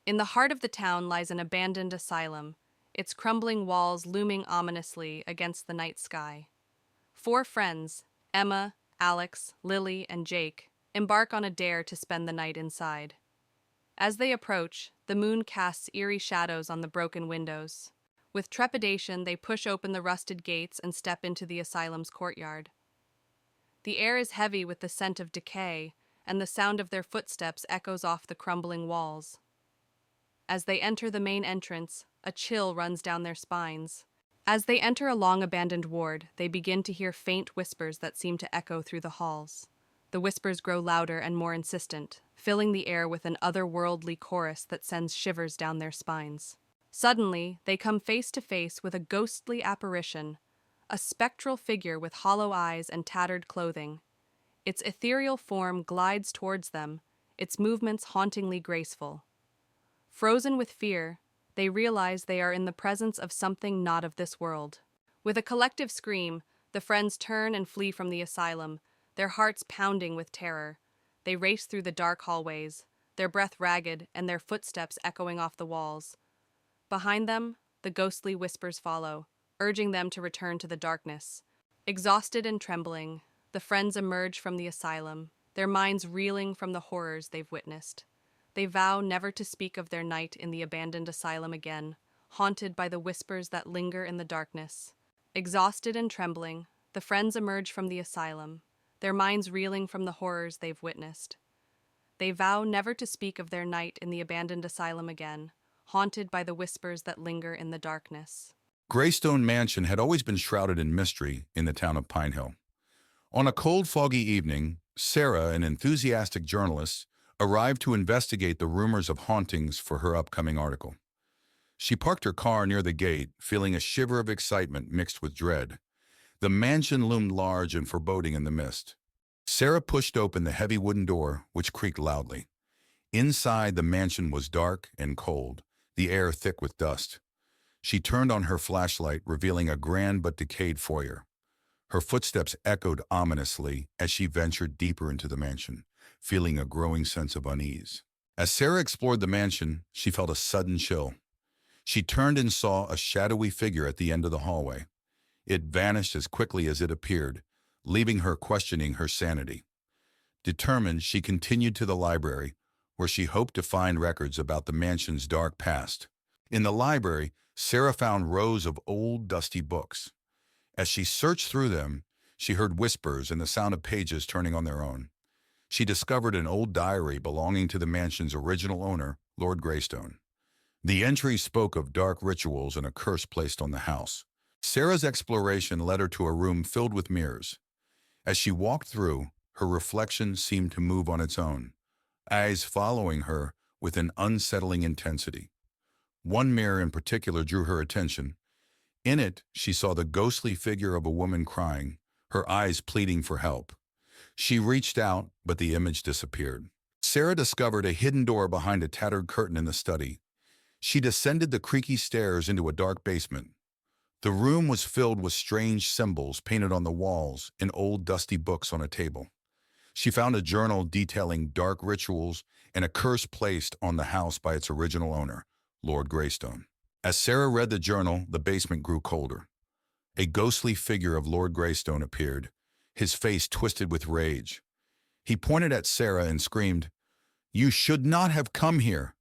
In the heart of the town lies an abandoned asylum, its crumbling walls looming ominously against the night sky. Four friends, Emma, Alex, Lily, and Jake, embark on a dare to spend the night inside. As they approach, the moon casts eerie shadows on the broken windows. With trepidation, they push open the rusted gates and step into the asylum's courtyard. The air is heavy with the scent of decay, and the sound of their footsteps echoes off the crumbling walls. As they enter the main entrance, a chill runs down their spines. As they enter a long-abandoned ward, they begin to hear faint whispers that seem to echo through the halls. The whispers grow louder and more insistent, filling the air with an otherworldly chorus that sends shivers down their spines. Suddenly, they come face to face with a ghostly apparition, a spectral figure with hollow eyes and tattered clothing. Its ethereal form glides towards them, its movements hauntingly graceful. Frozen with fear, they realize they are in the presence of something not of this world. With a collective scream, the friends turn and flee from the asylum, their hearts pounding with terror. They race through the dark hallways, their breath ragged and their footsteps echoing off the walls. Behind them, the ghostly whispers follow, urging them to return to the darkness. Exhausted and trembling, the friends emerge from the asylum, their minds reeling from the horrors they've witnessed. They vow never to speak of their night in the abandoned asylum again, haunted by the whispers that linger in the darkness. Exhausted and trembling, the friends emerge from the asylum, their minds reeling from the horrors they've witnessed. They vow never to speak of their night in the abandoned asylum again, haunted by the whispers that linger in the darkness. Greystone Mansion had always been shrouded in mystery in the town of Pine Hill. On a cold, foggy evening, Sarah, an enthusiastic journalist, arrived to investigate the rumors of hauntings for her upcoming article. She parked her car near the gate, feeling a shiver of excitement mixed with dread. The mansion loomed large and foreboding in the mist. Sarah pushed open the heavy wooden door, which creaked loudly. Inside, the mansion was dark and cold, the air thick with dust. She turned on her flashlight, revealing a grand but decayed foyer. Her footsteps echoed ominously as she ventured deeper into the mansion, feeling a growing sense of unease. As Sarah explored the mansion, she felt a sudden chill. She turned and saw a shadowy figure at the end of the hallway. It vanished as quickly as it appeared, leaving her questioning her sanity. Determined, she continued to the library, where she hoped to find records about the mansion's dark past. In the library, Sarah found rows of old, dusty books. As she searched through them, she heard whispers and the sound of pages turning on their own. She discovered an old diary belonging to the mansion's original owner, Lord Greystone. The entry spoke of dark rituals and a curse placed on the house. Sarah's exploration led her to a room filled with mirrors. As she walked through, her reflection seemed to move on its own, eyes following her with an unsettling intensity. One mirror in particular drew her attention. In it, she saw the ghostly figure of a woman crying, her eyes pleading for help. She reached out, but the image disappeared. Sarah discovered a hidden door behind a tattered curtain in the study. She descended the creaky stairs into a dark basement. The room was filled with strange symbols painted on the walls and old dusty books on a table. She found a journal detailing dark rituals and a curse placed on the house by its original owner, Lord Greystone. As Sarah read the journal, the basement grew colder. A ghostly figure of Lord Greystone appeared, his face twisted with rage. He pointed at Sarah and screamed, "You should not have come here!"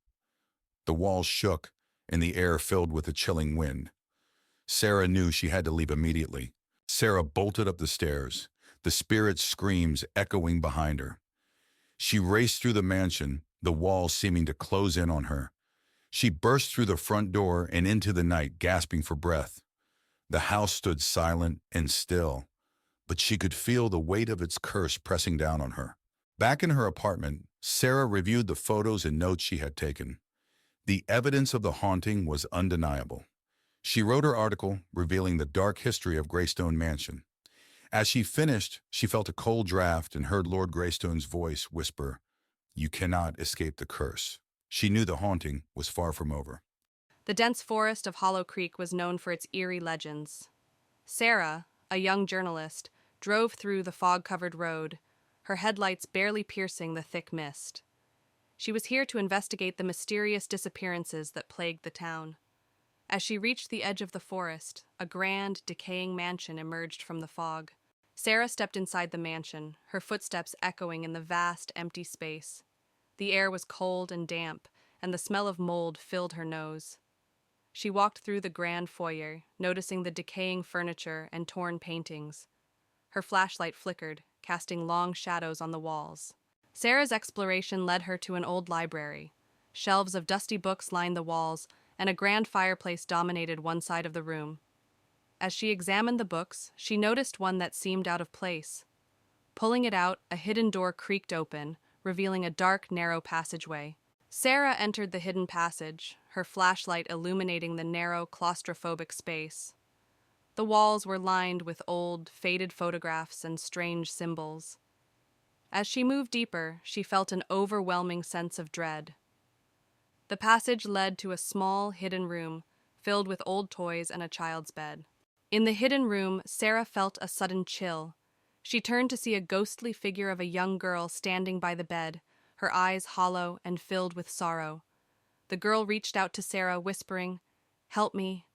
The walls shook, and the air filled with a chilling wind. Sarah knew she had to leave immediately. Sarah bolted up the stairs, the spirit's screams echoing behind her. She raced through the mansion, the walls seeming to close in on her. She burst through the front door and into the night, gasping for breath. The house stood silent and still, but she could feel the weight of its curse pressing down on her. Back in her apartment, Sarah reviewed the photos and notes she had taken. The evidence of the haunting was undeniable. She wrote her article, revealing the dark history of Greystone Mansion. As she finished, she felt a cold draft and heard Lord Greystone's voice whisper, "You cannot escape the curse." She knew the haunting was far from over. The dense forest of Hollow Creek was known for its eerie legends. Sarah, a young journalist, drove through the fog-covered road, her headlights barely piercing the thick mist. She was here to investigate the mysterious disappearances that plagued the town. As she reached the edge of the forest, a grand, decaying mansion emerged from the fog. Sarah stepped inside the mansion, her footsteps echoing in the vast, empty space. The air was cold and damp, and the smell of mold filled her nose. She walked through the grand foyer, noticing the decaying furniture and torn paintings. Her flashlight flickered, casting long shadows on the walls. Sarah's exploration led her to an old library. Shelves of dusty books lined the walls, and a grand fireplace dominated one side of the room. As she examined the books, she noticed one that seemed out of place. Pulling it out, a hidden door creaked open, revealing a dark, narrow passageway. Sarah entered the hidden passage, her flashlight illuminating the narrow, claustrophobic space. The walls were lined with old, faded photographs and strange symbols. As she moved deeper, she felt an overwhelming sense of dread. The passage led to a small, hidden room, filled with old toys and a child's bed. In the hidden room, Sarah felt a sudden chill. She turned to see a ghostly figure of a young girl standing by the bed, her eyes hollow and filled with sorrow. The girl reached out to Sarah, whispering, "Help me."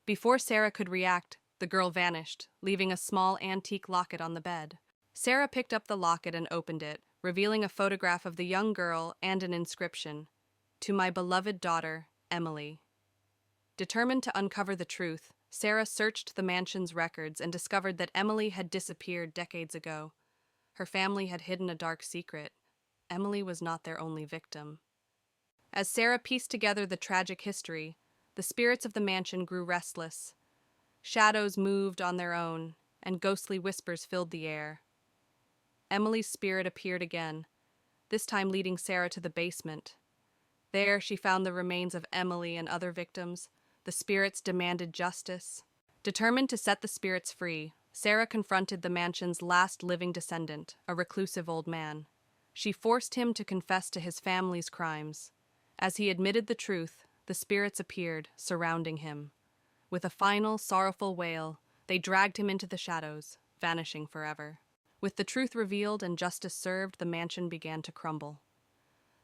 Before Sarah could react, the girl vanished, leaving a small antique locket on the bed. Sarah picked up the locket and opened it, revealing a photograph of the young girl and an inscription, "To my beloved daughter, Emily." Determined to uncover the truth, Sarah searched the mansion's records and discovered that Emily had disappeared decades ago. Her family had hidden a dark secret. Emily was not their only victim. As Sarah pieced together the tragic history, the spirits of the mansion grew restless. Shadows moved on their own, and ghostly whispers filled the air. Emily's spirit appeared again, this time leading Sarah to the basement. There she found the remains of Emily and other victims. The spirits demanded justice. Determined to set the spirits free, Sarah confronted the mansion's last living descendant, a reclusive old man. She forced him to confess to his family's crimes. As he admitted the truth, the spirits appeared, surrounding him. With a final, sorrowful wail, they dragged him into the shadows, vanishing forever. With the truth revealed and justice served, the mansion began to crumble.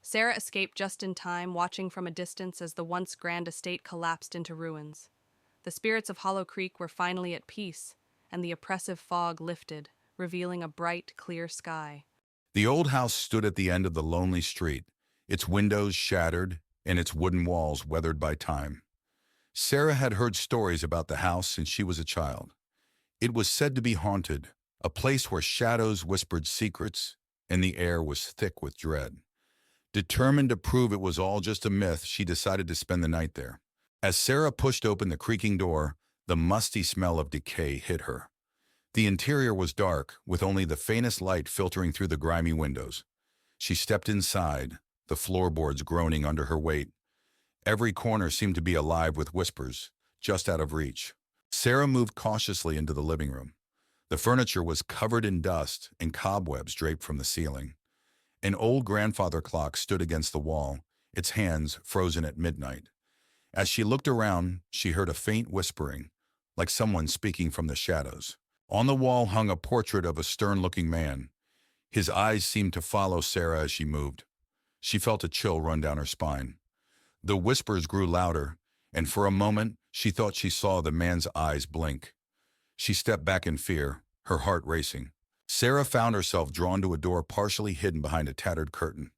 Sarah escaped just in time, watching from a distance as the once grand estate collapsed into ruins. The spirits of Hollow Creek were finally at peace, and the oppressive fog lifted, revealing a bright, clear sky. The old house stood at the end of the lonely street, its windows shattered and its wooden walls weathered by time. Sarah had heard stories about the house since she was a child. It was said to be haunted, a place where shadows whispered secrets and the air was thick with dread. Determined to prove it was all just a myth, she decided to spend the night there. As Sarah pushed open the creaking door, the musty smell of decay hit her. The interior was dark, with only the faintest light filtering through the grimy windows. She stepped inside, the floorboards groaning under her weight. Every corner seemed to be alive with whispers, just out of reach. Sarah moved cautiously into the living room. The furniture was covered in dust and cobwebs draped from the ceiling. An old grandfather clock stood against the wall, its hands frozen at midnight. As she looked around, she heard a faint whispering, like someone speaking from the shadows. On the wall hung a portrait of a stern-looking man. His eyes seemed to follow Sarah as she moved. She felt a chill run down her spine. The whispers grew louder, and for a moment, she thought she saw the man's eyes blink. She stepped back in fear, her heart racing. Sarah found herself drawn to a door partially hidden behind a tattered curtain.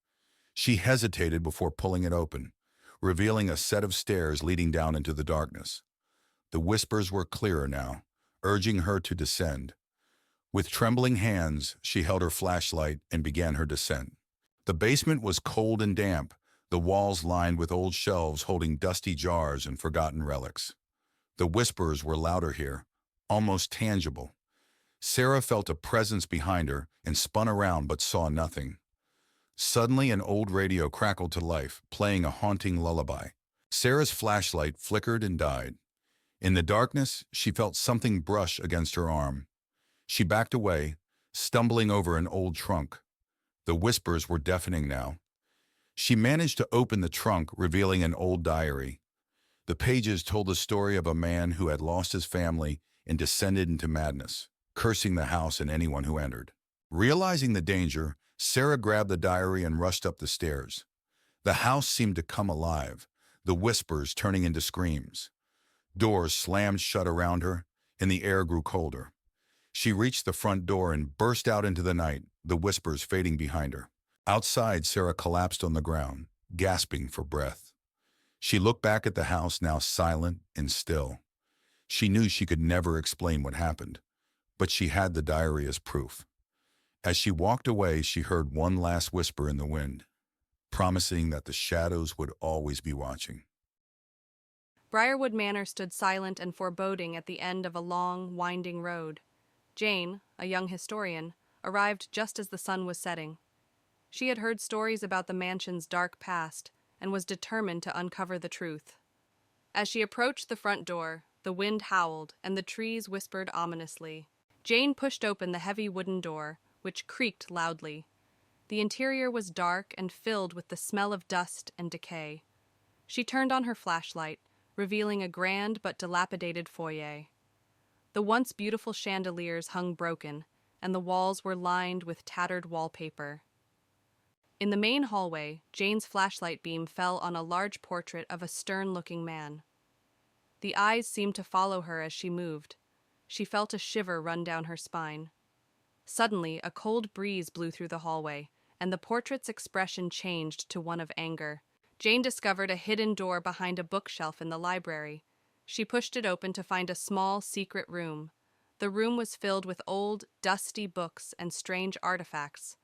She hesitated before pulling it open, revealing a set of stairs leading down into the darkness. The whispers were clearer now, urging her to descend. With trembling hands, she held her flashlight and began her descent. The basement was cold and damp, the walls lined with old shelves holding dusty jars and forgotten relics. The whispers were louder here, almost tangible. Sarah felt a presence behind her and spun around but saw nothing. Suddenly, an old radio crackled to life, playing a haunting lullaby. Sarah's flashlight flickered and died. In the darkness, she felt something brush against her arm. She backed away, stumbling over an old trunk. The whispers were deafening now. She managed to open the trunk, revealing an old diary. The pages told the story of a man who had lost his family and descended into madness, cursing the house and anyone who entered. Realizing the danger, Sarah grabbed the diary and rushed up the stairs. The house seemed to come alive, the whispers turning into screams. Doors slammed shut around her, and the air grew colder. She reached the front door and burst out into the night, the whispers fading behind her. Outside, Sarah collapsed on the ground, gasping for breath. She looked back at the house, now silent and still. She knew she could never explain what happened, but she had the diary as proof. As she walked away, she heard one last whisper in the wind, promising that the shadows would always be watching. Briarwood Manor stood silent and foreboding at the end of a long, winding road. Jane, a young historian, arrived just as the sun was setting. She had heard stories about the mansion's dark past and was determined to uncover the truth. As she approached the front door, the wind howled and the trees whispered ominously. Jane pushed open the heavy wooden door, which creaked loudly. The interior was dark and filled with the smell of dust and decay. She turned on her flashlight, revealing a grand but dilapidated foyer. The once beautiful chandeliers hung broken, and the walls were lined with tattered wallpaper. In the main hallway, Jane's flashlight beam fell on a large portrait of a stern-looking man. The eyes seemed to follow her as she moved. She felt a shiver run down her spine. Suddenly, a cold breeze blew through the hallway, and the portrait's expression changed to one of anger. Jane discovered a hidden door behind a bookshelf in the library. She pushed it open to find a small, secret room. The room was filled with old, dusty books and strange artifacts.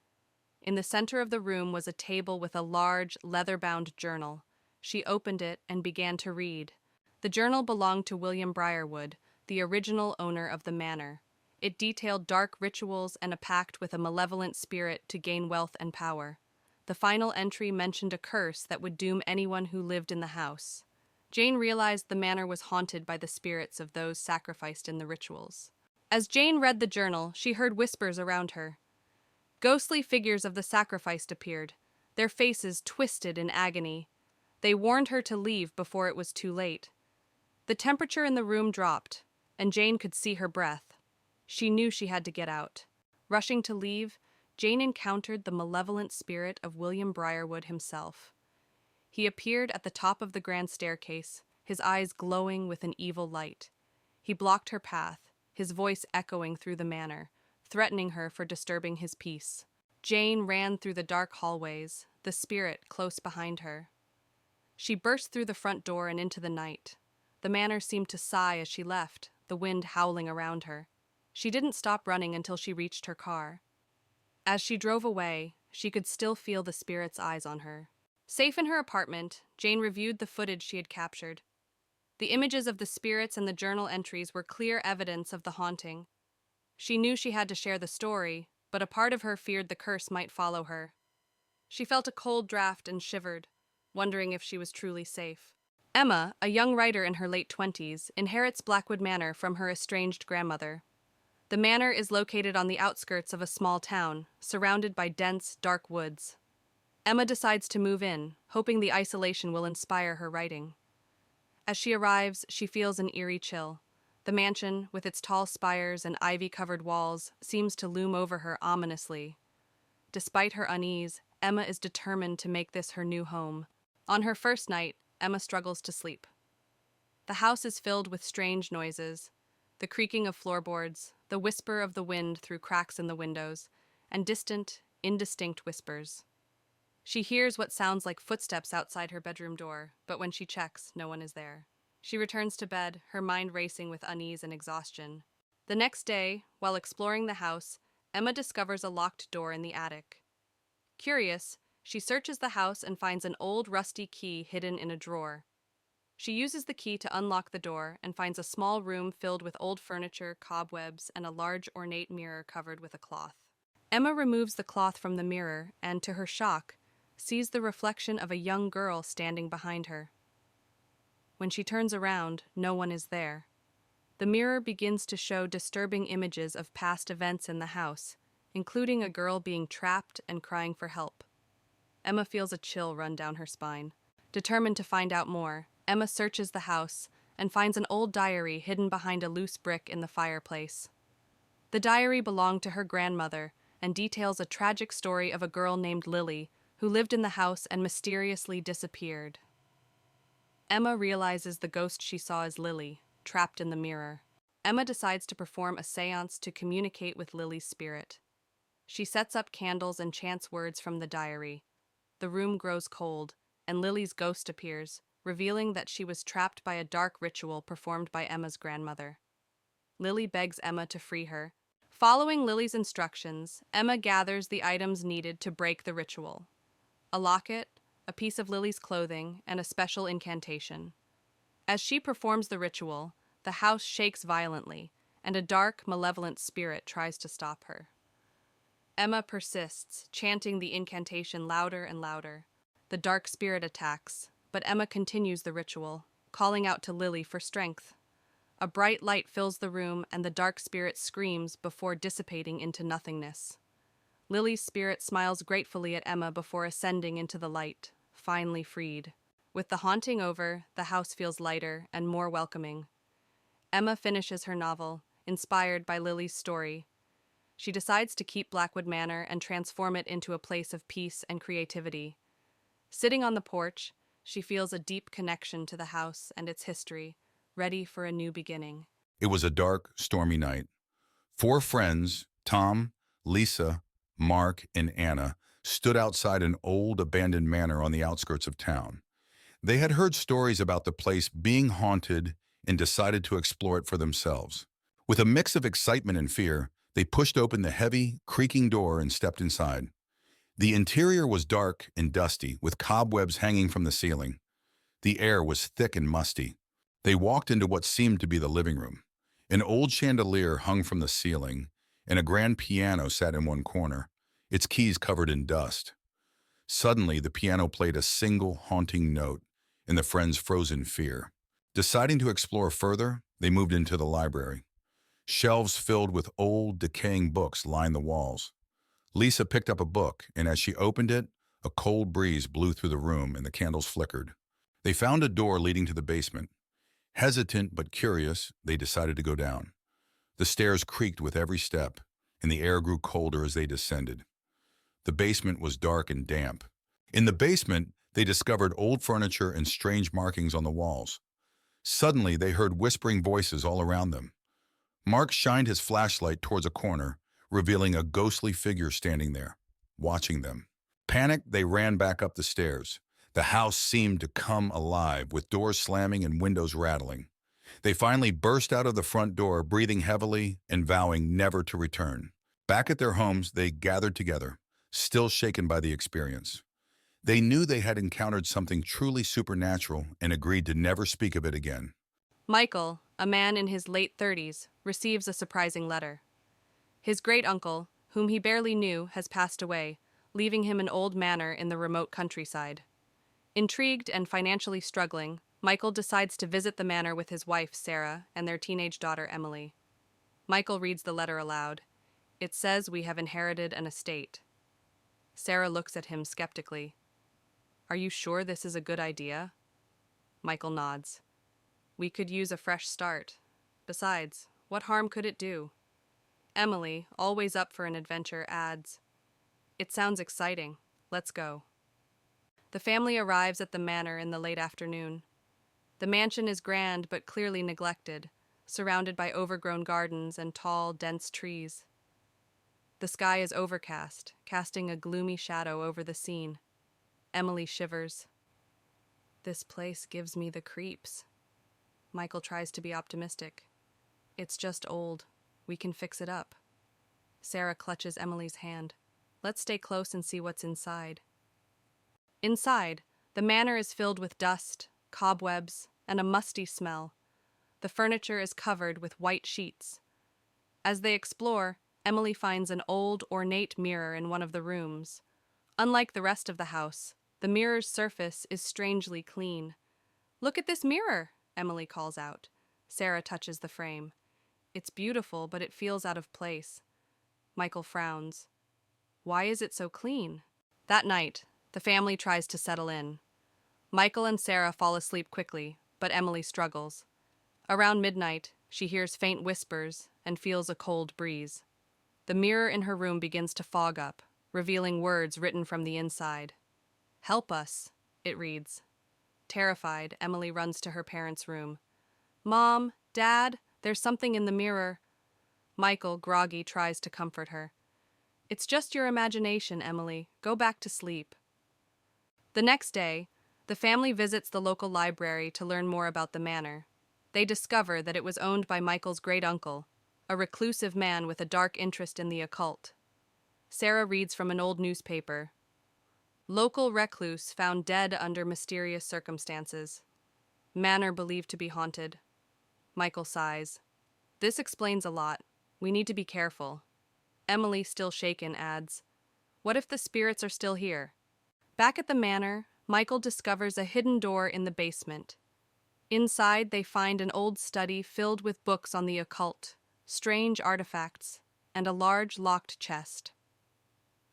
In the center of the room was a table with a large, leather-bound journal. She opened it and began to read. The journal belonged to William Briarwood, the original owner of the manor. It detailed dark rituals and a pact with a malevolent spirit to gain wealth and power. The final entry mentioned a curse that would doom anyone who lived in the house. Jane realized the manor was haunted by the spirits of those sacrificed in the rituals. As Jane read the journal, she heard whispers around her. Ghostly figures of the sacrificed appeared, their faces twisted in agony. They warned her to leave before it was too late. The temperature in the room dropped, and Jane could see her breath. She knew she had to get out. Rushing to leave, Jane encountered the malevolent spirit of William Briarwood himself. He appeared at the top of the grand staircase, his eyes glowing with an evil light. He blocked her path, his voice echoing through the manor, threatening her for disturbing his peace. Jane ran through the dark hallways, the spirit close behind her. She burst through the front door and into the night. The manor seemed to sigh as she left, the wind howling around her. She didn't stop running until she reached her car. As she drove away, she could still feel the spirit's eyes on her. Safe in her apartment, Jane reviewed the footage she had captured. The images of the spirits and the journal entries were clear evidence of the haunting. She knew she had to share the story, but a part of her feared the curse might follow her. She felt a cold draft and shivered, wondering if she was truly safe. Emma, a young writer in her late 20s, inherits Blackwood Manor from her estranged grandmother. The manor is located on the outskirts of a small town, surrounded by dense, dark woods. Emma decides to move in, hoping the isolation will inspire her writing. As she arrives, she feels an eerie chill. The mansion, with its tall spires and ivy-covered walls, seems to loom over her ominously. Despite her unease, Emma is determined to make this her new home. On her first night, Emma struggles to sleep. The house is filled with strange noises, the creaking of floorboards, the whisper of the wind through cracks in the windows, and distant, indistinct whispers. She hears what sounds like footsteps outside her bedroom door, but when she checks, no one is there. She returns to bed, her mind racing with unease and exhaustion. The next day, while exploring the house, Emma discovers a locked door in the attic. Curious, she searches the house and finds an old rusty key hidden in a drawer. She uses the key to unlock the door and finds a small room filled with old furniture, cobwebs, and a large ornate mirror covered with a cloth. Emma removes the cloth from the mirror and, to her shock, sees the reflection of a young girl standing behind her. When she turns around, no one is there. The mirror begins to show disturbing images of past events in the house, including a girl being trapped and crying for help. Emma feels a chill run down her spine. Determined to find out more, Emma searches the house and finds an old diary hidden behind a loose brick in the fireplace. The diary belonged to her grandmother and details a tragic story of a girl named Lily who lived in the house and mysteriously disappeared. Emma realizes the ghost she saw is Lily, trapped in the mirror. Emma decides to perform a seance to communicate with Lily's spirit. She sets up candles and chants words from the diary. The room grows cold, and Lily's ghost appears, revealing that she was trapped by a dark ritual performed by Emma's grandmother. Lily begs Emma to free her. Following Lily's instructions, Emma gathers the items needed to break the ritual: a locket, a piece of Lily's clothing, and a special incantation. As she performs the ritual, the house shakes violently, and a dark, malevolent spirit tries to stop her. Emma persists, chanting the incantation louder and louder. The dark spirit attacks, but Emma continues the ritual, calling out to Lily for strength. A bright light fills the room, and the dark spirit screams before dissipating into nothingness. Lily's spirit smiles gratefully at Emma before ascending into the light, finally freed. With the haunting over, the house feels lighter and more welcoming. Emma finishes her novel, inspired by Lily's story. She decides to keep Blackwood Manor and transform it into a place of peace and creativity. Sitting on the porch, she feels a deep connection to the house and its history, ready for a new beginning. It was a dark, stormy night. 4 friends, Tom, Lisa, Mark, and Anna, stood outside an old, abandoned manor on the outskirts of town. They had heard stories about the place being haunted and decided to explore it for themselves. With a mix of excitement and fear, they pushed open the heavy, creaking door and stepped inside. The interior was dark and dusty, with cobwebs hanging from the ceiling. The air was thick and musty. They walked into what seemed to be the living room. An old chandelier hung from the ceiling, and a grand piano sat in one corner, its keys covered in dust. Suddenly, the piano played a single haunting note, and the friends froze in fear. Deciding to explore further, they moved into the library. Shelves filled with old, decaying books lined the walls. Lisa picked up a book, and as she opened it, a cold breeze blew through the room and the candles flickered. They found a door leading to the basement. Hesitant but curious, they decided to go down. The stairs creaked with every step, and the air grew colder as they descended. The basement was dark and damp. In the basement, they discovered old furniture and strange markings on the walls. Suddenly, they heard whispering voices all around them. Mark shined his flashlight towards a corner, revealing a ghostly figure standing there, watching them. Panicked, they ran back up the stairs. The house seemed to come alive, with doors slamming and windows rattling. They finally burst out of the front door, breathing heavily and vowing never to return. Back at their homes, they gathered together, still shaken by the experience. They knew they had encountered something truly supernatural and agreed to never speak of it again. Michael, a man in his late 30s, receives a surprising letter. His great-uncle, whom he barely knew, has passed away, leaving him an old manor in the remote countryside. Intrigued and financially struggling, Michael decides to visit the manor with his wife, Sarah, and their teenage daughter, Emily. Michael reads the letter aloud. It says we have inherited an estate. Sarah looks at him skeptically. Are you sure this is a good idea? Michael nods. We could use a fresh start. Besides, what harm could it do? Emily, always up for an adventure, adds, It sounds exciting. Let's go. The family arrives at the manor in the late afternoon. The mansion is grand but clearly neglected, surrounded by overgrown gardens and tall, dense trees. The sky is overcast, casting a gloomy shadow over the scene. Emily shivers. This place gives me the creeps. Michael tries to be optimistic. It's just old. We can fix it up. Sarah clutches Emily's hand. Let's stay close and see what's inside. Inside, the manor is filled with dust, cobwebs, and a musty smell. The furniture is covered with white sheets. As they explore, Emily finds an old, ornate mirror in one of the rooms. Unlike the rest of the house, the mirror's surface is strangely clean. Look at this mirror, Emily calls out. Sarah touches the frame. It's beautiful, but it feels out of place. Michael frowns. Why is it so clean? That night, the family tries to settle in. Michael and Sarah fall asleep quickly, but Emily struggles. Around midnight, she hears faint whispers and feels a cold breeze. The mirror in her room begins to fog up, revealing words written from the inside. "Help us," it reads. Terrified, Emily runs to her parents' room. "Mom, Dad, there's something in the mirror." Michael, groggy, tries to comfort her. "It's just your imagination, Emily. Go back to sleep." The next day, the family visits the local library to learn more about the manor. They discover that it was owned by Michael's great-uncle, a reclusive man with a dark interest in the occult. Sarah reads from an old newspaper. "Local recluse found dead under mysterious circumstances. Manor believed to be haunted." Michael sighs. "This explains a lot. We need to be careful." Emily, still shaken, adds, "What if the spirits are still here?" Back at the manor, Michael discovers a hidden door in the basement. Inside, they find an old study filled with books on the occult, strange artifacts, and a large locked chest.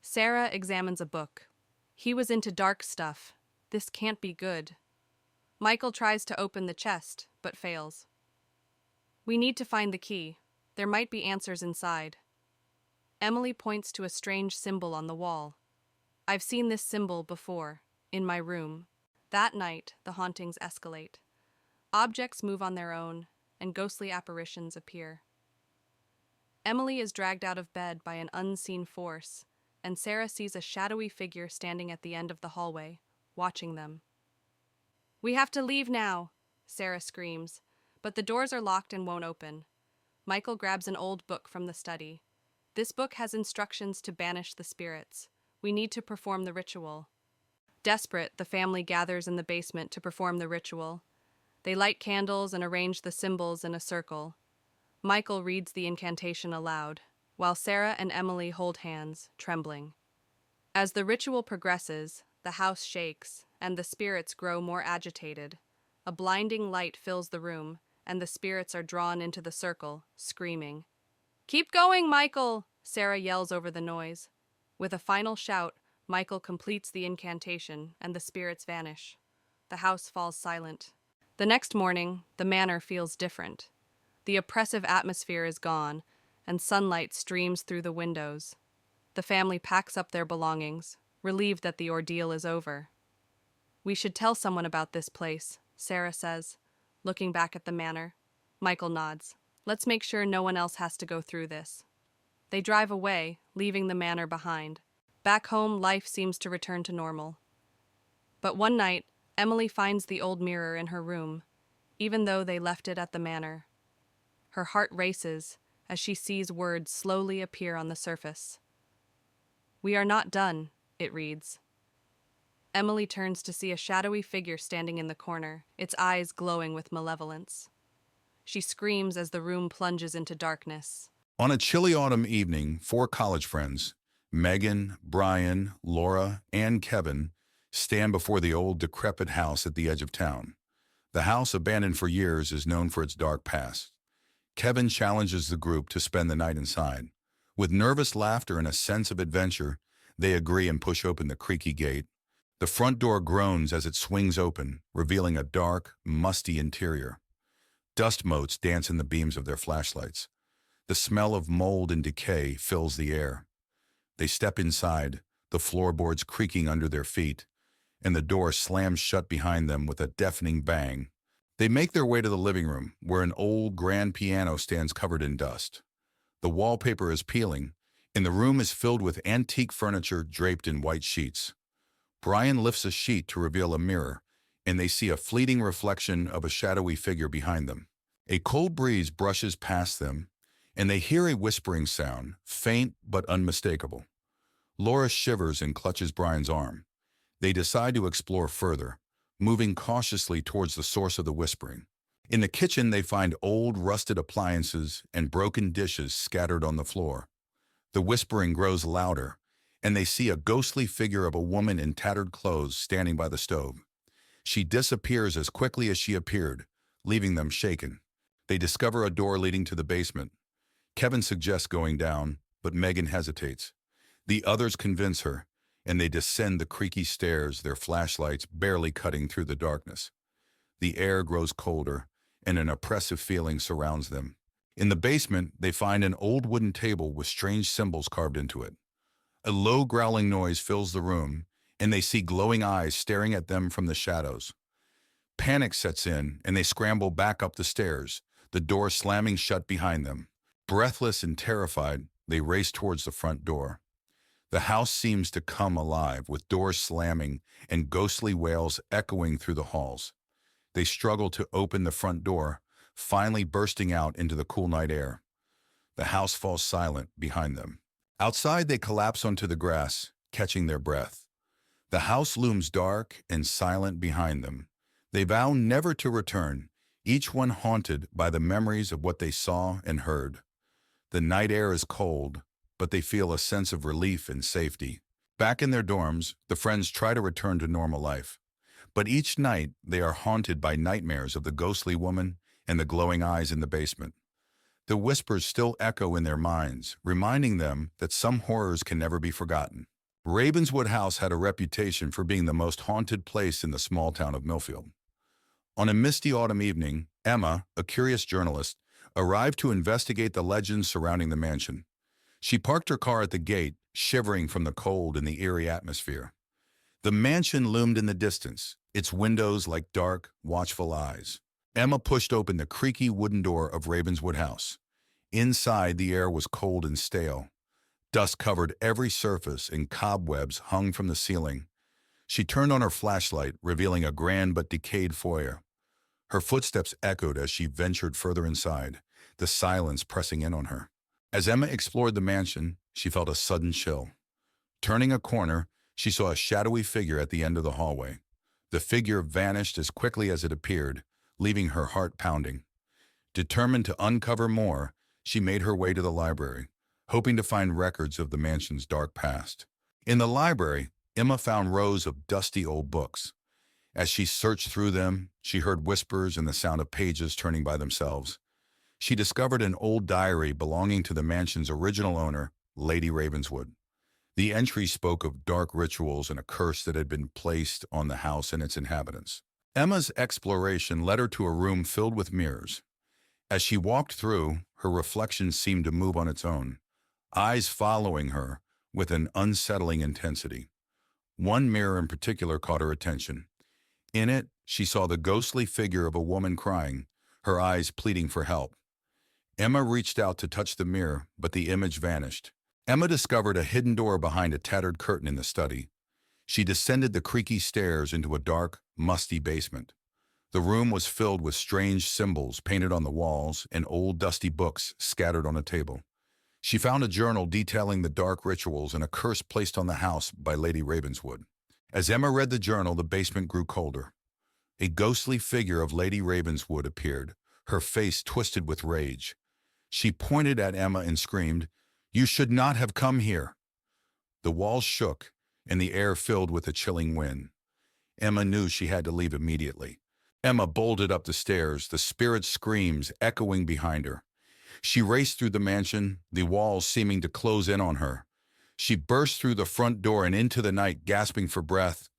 Sarah examines a book. "He was into dark stuff. This can't be good." Michael tries to open the chest, but fails. "We need to find the key. There might be answers inside." Emily points to a strange symbol on the wall. "I've seen this symbol before, in my room." That night, the hauntings escalate. Objects move on their own, and ghostly apparitions appear. Emily is dragged out of bed by an unseen force, and Sarah sees a shadowy figure standing at the end of the hallway, watching them. "We have to leave now," Sarah screams, but the doors are locked and won't open. Michael grabs an old book from the study. This book has instructions to banish the spirits. We need to perform the ritual. Desperate, the family gathers in the basement to perform the ritual. They light candles and arrange the symbols in a circle. Michael reads the incantation aloud, while Sarah and Emily hold hands, trembling. As the ritual progresses, the house shakes, and the spirits grow more agitated. A blinding light fills the room, and the spirits are drawn into the circle, screaming. "Keep going, Michael!" Sarah yells over the noise. With a final shout, Michael completes the incantation, and the spirits vanish. The house falls silent. The next morning, the manor feels different. The oppressive atmosphere is gone, and sunlight streams through the windows. The family packs up their belongings, relieved that the ordeal is over. "We should tell someone about this place," Sarah says, looking back at the manor. Michael nods. "Let's make sure no one else has to go through this." They drive away, leaving the manor behind. Back home, life seems to return to normal. But one night, Emily finds the old mirror in her room, even though they left it at the manor. Her heart races as she sees words slowly appear on the surface. "We are not done," it reads. Emily turns to see a shadowy figure standing in the corner, its eyes glowing with malevolence. She screams as the room plunges into darkness. On a chilly autumn evening, 4 college friends, Megan, Brian, Laura, and Kevin, stand before the old decrepit house at the edge of town. The house, abandoned for years, is known for its dark past. Kevin challenges the group to spend the night inside. With nervous laughter and a sense of adventure, they agree and push open the creaky gate. The front door groans as it swings open, revealing a dark, musty interior. Dust motes dance in the beams of their flashlights. The smell of mold and decay fills the air. They step inside, the floorboards creaking under their feet, and the door slams shut behind them with a deafening bang. They make their way to the living room, where an old grand piano stands covered in dust. The wallpaper is peeling, and the room is filled with antique furniture draped in white sheets. Brian lifts a sheet to reveal a mirror, and they see a fleeting reflection of a shadowy figure behind them. A cold breeze brushes past them, and they hear a whispering sound, faint but unmistakable. Laura shivers and clutches Brian's arm. They decide to explore further, moving cautiously towards the source of the whispering. In the kitchen, they find old, rusted appliances and broken dishes scattered on the floor. The whispering grows louder, and they see a ghostly figure of a woman in tattered clothes standing by the stove. She disappears as quickly as she appeared, leaving them shaken. They discover a door leading to the basement. Kevin suggests going down, but Megan hesitates. The others convince her, and they descend the creaky stairs, their flashlights barely cutting through the darkness. The air grows colder, and an oppressive feeling surrounds them. In the basement, they find an old wooden table with strange symbols carved into it. A low growling noise fills the room, and they see glowing eyes staring at them from the shadows. Panic sets in, and they scramble back up the stairs, the door slamming shut behind them. Breathless and terrified, they race towards the front door. The house seems to come alive, with doors slamming and ghostly wails echoing through the halls. They struggle to open the front door, finally bursting out into the cool night air. The house falls silent behind them. Outside, they collapse onto the grass, catching their breath. The house looms dark and silent behind them. They vow never to return, each one haunted by the memories of what they saw and heard. The night air is cold, but they feel a sense of relief and safety. Back in their dorms, the friends try to return to normal life. But each night, they are haunted by nightmares of the ghostly woman and the glowing eyes in the basement. The whispers still echo in their minds, reminding them that some horrors can never be forgotten. Ravenswood House had a reputation for being the most haunted place in the small town of Millfield. On a misty autumn evening, Emma, a curious journalist, arrived to investigate the legends surrounding the mansion. She parked her car at the gate, shivering from the cold and the eerie atmosphere. The mansion loomed in the distance, its windows like dark, watchful eyes. Emma pushed open the creaky wooden door of Ravenswood House. Inside, the air was cold and stale. Dust covered every surface and cobwebs hung from the ceiling. She turned on her flashlight, revealing a grand but decayed foyer. Her footsteps echoed as she ventured further inside, the silence pressing in on her. As Emma explored the mansion, she felt a sudden chill. Turning a corner, she saw a shadowy figure at the end of the hallway. The figure vanished as quickly as it appeared, leaving her heart pounding. Determined to uncover more, she made her way to the library, hoping to find records of the mansion's dark past. In the library, Emma found rows of dusty old books. As she searched through them, she heard whispers and the sound of pages turning by themselves. She discovered an old diary belonging to the mansion's original owner, Lady Ravenswood. The entry spoke of dark rituals and a curse that had been placed on the house and its inhabitants. Emma's exploration led her to a room filled with mirrors. As she walked through, her reflection seemed to move on its own, eyes following her with an unsettling intensity. One mirror in particular caught her attention. In it, she saw the ghostly figure of a woman crying, her eyes pleading for help. Emma reached out to touch the mirror, but the image vanished. Emma discovered a hidden door behind a tattered curtain in the study. She descended the creaky stairs into a dark, musty basement. The room was filled with strange symbols painted on the walls and old dusty books scattered on a table. She found a journal detailing the dark rituals and a curse placed on the house by Lady Ravenswood. As Emma read the journal, the basement grew colder. A ghostly figure of Lady Ravenswood appeared, her face twisted with rage. She pointed at Emma and screamed, "You should not have come here." The walls shook, and the air filled with a chilling wind. Emma knew she had to leave immediately. Emma bolted up the stairs, the spirit's screams echoing behind her. She raced through the mansion, the walls seeming to close in on her. She burst through the front door and into the night, gasping for breath.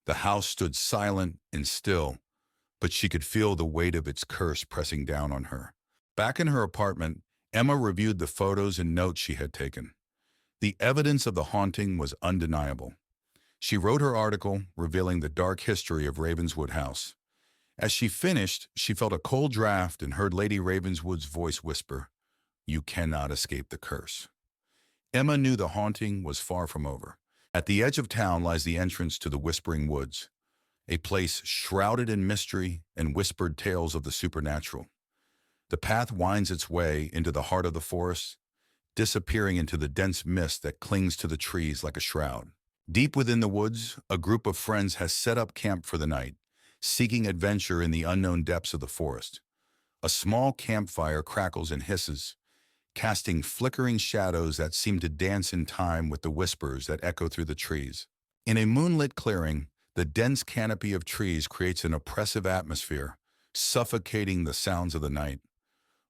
The house stood silent and still, but she could feel the weight of its curse pressing down on her. Back in her apartment, Emma reviewed the photos and notes she had taken. The evidence of the haunting was undeniable. She wrote her article, revealing the dark history of Ravenswood House. As she finished, she felt a cold draft and heard Lady Ravenswood's voice whisper, "You cannot escape the curse." Emma knew the haunting was far from over. At the edge of town lies the entrance to the Whispering Woods, a place shrouded in mystery and whispered tales of the supernatural. The path winds its way into the heart of the forest, disappearing into the dense mist that clings to the trees like a shroud. Deep within the woods, a group of friends has set up camp for the night, seeking adventure in the unknown depths of the forest. A small campfire crackles and hisses, casting flickering shadows that seem to dance in time with the whispers that echo through the trees. In a moonlit clearing, the dense canopy of trees creates an oppressive atmosphere, suffocating the sounds of the night.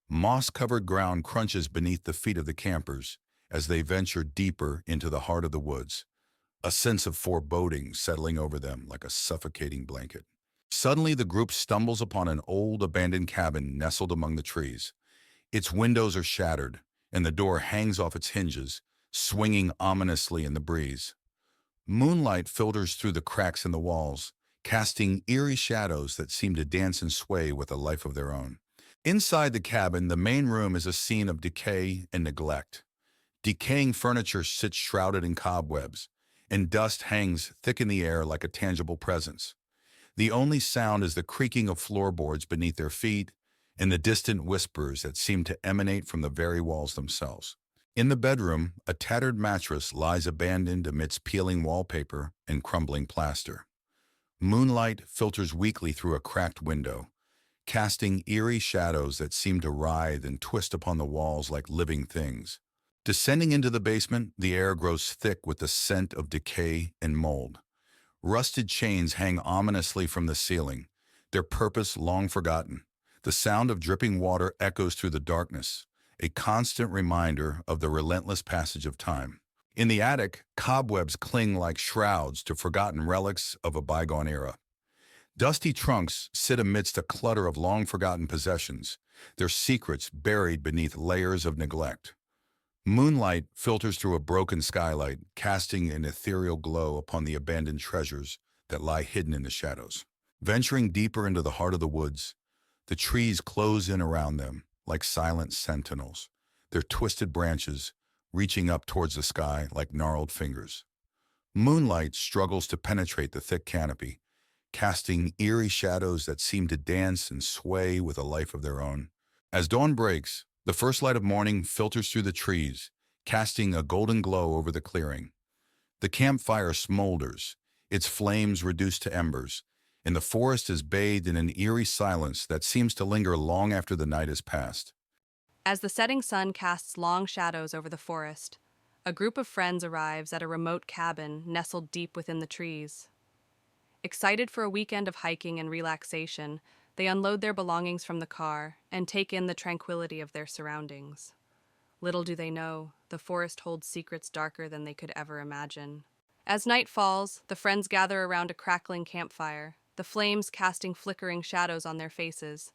Moss-covered ground crunches beneath the feet of the campers as they venture deeper into the heart of the woods, a sense of foreboding settling over them like a suffocating blanket. Suddenly, the group stumbles upon an old abandoned cabin nestled among the trees. Its windows are shattered, and the door hangs off its hinges, swinging ominously in the breeze. Moonlight filters through the cracks in the walls, casting eerie shadows that seem to dance and sway with a life of their own. Inside the cabin, the main room is a scene of decay and neglect. Decaying furniture sits shrouded in cobwebs, and dust hangs thick in the air like a tangible presence. The only sound is the creaking of floorboards beneath their feet and the distant whispers that seem to emanate from the very walls themselves. In the bedroom, a tattered mattress lies abandoned amidst peeling wallpaper and crumbling plaster. Moonlight filters weakly through a cracked window, casting eerie shadows that seem to writhe and twist upon the walls like living things. Descending into the basement, the air grows thick with the scent of decay and mold. Rusted chains hang ominously from the ceiling, their purpose long forgotten. The sound of dripping water echoes through the darkness, a constant reminder of the relentless passage of time. In the attic, cobwebs cling like shrouds to forgotten relics of a bygone era. Dusty trunks sit amidst a clutter of long-forgotten possessions, their secrets buried beneath layers of neglect. Moonlight filters through a broken skylight, casting an ethereal glow upon the abandoned treasures that lie hidden in the shadows. Venturing deeper into the heart of the woods, the trees close in around them like silent sentinels, their twisted branches reaching up towards the sky like gnarled fingers. Moonlight struggles to penetrate the thick canopy, casting eerie shadows that seem to dance and sway with a life of their own. As dawn breaks, the first light of morning filters through the trees, casting a golden glow over the clearing. The campfire smolders, its flames reduced to embers, and the forest is bathed in an eerie silence that seems to linger long after the night has passed. As the setting sun casts long shadows over the forest, a group of friends arrives at a remote cabin nestled deep within the trees. Excited for a weekend of hiking and relaxation, they unload their belongings from the car and take in the tranquility of their surroundings. Little do they know, the forest holds secrets darker than they could ever imagine. As night falls, the friends gather around a crackling campfire, the flames casting flickering shadows on their faces.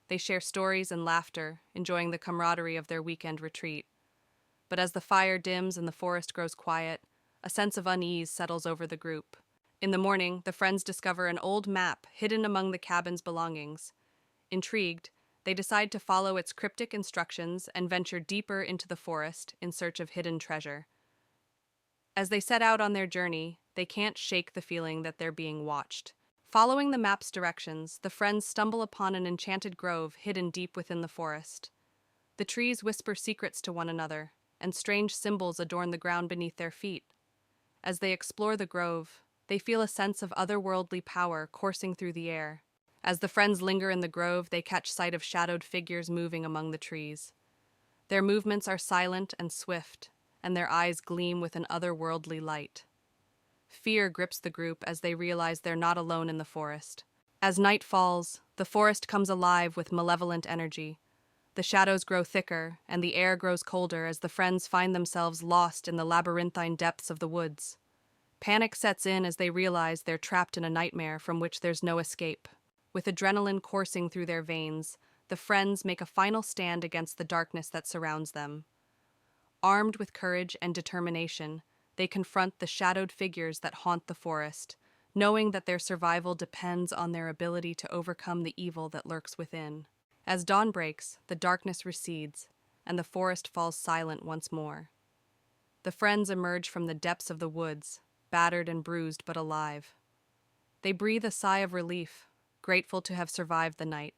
They share stories and laughter, enjoying the camaraderie of their weekend retreat. But as the fire dims and the forest grows quiet, a sense of unease settles over the group. In the morning, the friends discover an old map hidden among the cabin's belongings. Intrigued, they decide to follow its cryptic instructions and venture deeper into the forest in search of hidden treasure. As they set out on their journey, they can't shake the feeling that they're being watched. Following the map's directions, the friends stumble upon an enchanted grove hidden deep within the forest. The trees whisper secrets to one another, and strange symbols adorn the ground beneath their feet. As they explore the grove, they feel a sense of otherworldly power coursing through the air. As the friends linger in the grove, they catch sight of shadowed figures moving among the trees. Their movements are silent and swift, and their eyes gleam with an otherworldly light. Fear grips the group as they realize they're not alone in the forest. As night falls, the forest comes alive with malevolent energy. The shadows grow thicker, and the air grows colder as the friends find themselves lost in the labyrinthine depths of the woods. Panic sets in as they realize they're trapped in a nightmare from which there's no escape. With adrenaline coursing through their veins, the friends make a final stand against the darkness that surrounds them. Armed with courage and determination, they confront the shadowed figures that haunt the forest, knowing that their survival depends on their ability to overcome the evil that lurks within. As dawn breaks, the darkness recedes, and the forest falls silent once more. The friends emerge from the depths of the woods, battered and bruised but alive. They breathe a sigh of relief, grateful to have survived the night,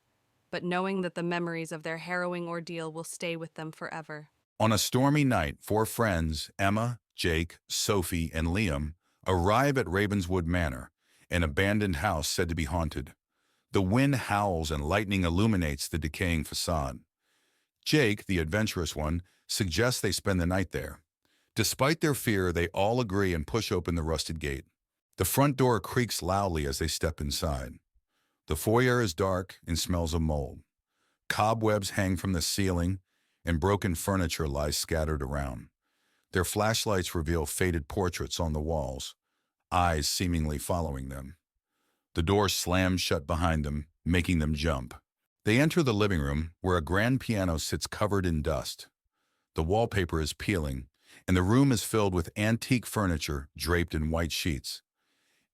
but knowing that the memories of their harrowing ordeal will stay with them forever. On a stormy night, four friends, Emma, Jake, Sophie, and Liam, arrive at Ravenswood Manor, an abandoned house said to be haunted. The wind howls and lightning illuminates the decaying facade. Jake, the adventurous one, suggests they spend the night there. Despite their fear, they all agree and push open the rusted gate. The front door creaks loudly as they step inside. The foyer is dark and smells of mold. Cobwebs hang from the ceiling, and broken furniture lies scattered around. Their flashlights reveal faded portraits on the walls, eyes seemingly following them. The door slams shut behind them, making them jump. They enter the living room, where a grand piano sits covered in dust. The wallpaper is peeling, and the room is filled with antique furniture draped in white sheets.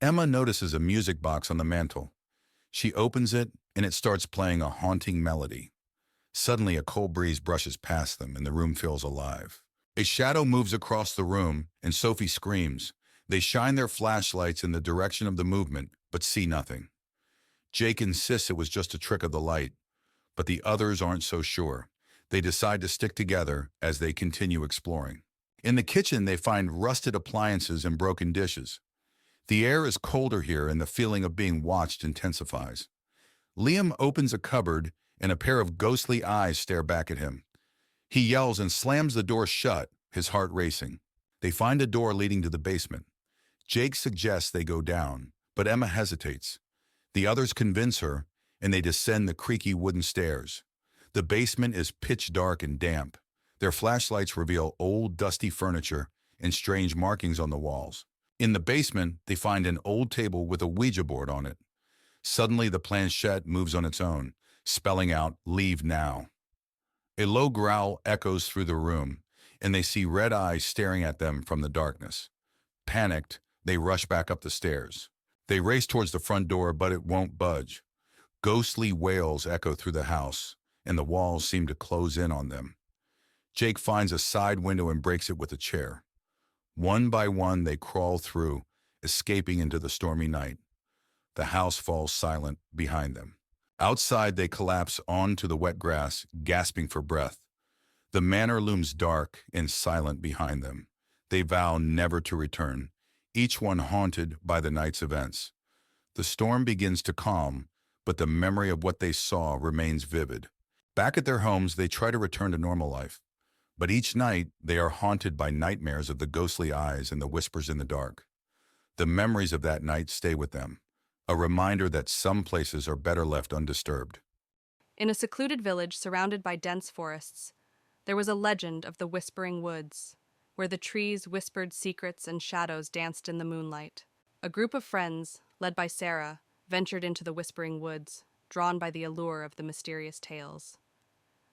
Emma notices a music box on the mantel. She opens it, and it starts playing a haunting melody. Suddenly, a cold breeze brushes past them, and the room feels alive. A shadow moves across the room, and Sophie screams. They shine their flashlights in the direction of the movement, but see nothing. Jake insists it was just a trick of the light, but the others aren't so sure. They decide to stick together as they continue exploring. In the kitchen, they find rusted appliances and broken dishes. The air is colder here, and the feeling of being watched intensifies. Liam opens a cupboard, and a pair of ghostly eyes stare back at him. He yells and slams the door shut, his heart racing. They find a door leading to the basement. Jake suggests they go down, but Emma hesitates. The others convince her, and they descend the creaky wooden stairs. The basement is pitch dark and damp. Their flashlights reveal old, dusty furniture and strange markings on the walls. In the basement, they find an old table with a Ouija board on it. Suddenly, the planchette moves on its own, spelling out, "Leave now." A low growl echoes through the room, and they see red eyes staring at them from the darkness. Panicked, they rush back up the stairs. They race towards the front door, but it won't budge. Ghostly wails echo through the house, and the walls seem to close in on them. Jake finds a side window and breaks it with a chair. One by one, they crawl through, escaping into the stormy night. The house falls silent behind them. Outside, they collapse onto the wet grass, gasping for breath. The manor looms dark and silent behind them. They vow never to return, each one haunted by the night's events. The storm begins to calm, but the memory of what they saw remains vivid. Back at their homes, they try to return to normal life. But each night, they are haunted by nightmares of the ghostly eyes and the whispers in the dark. The memories of that night stay with them, a reminder that some places are better left undisturbed. In a secluded village surrounded by dense forests, there was a legend of the Whispering Woods, where the trees whispered secrets and shadows danced in the moonlight. A group of friends, led by Sarah, ventured into the Whispering Woods, drawn by the allure of the mysterious tales.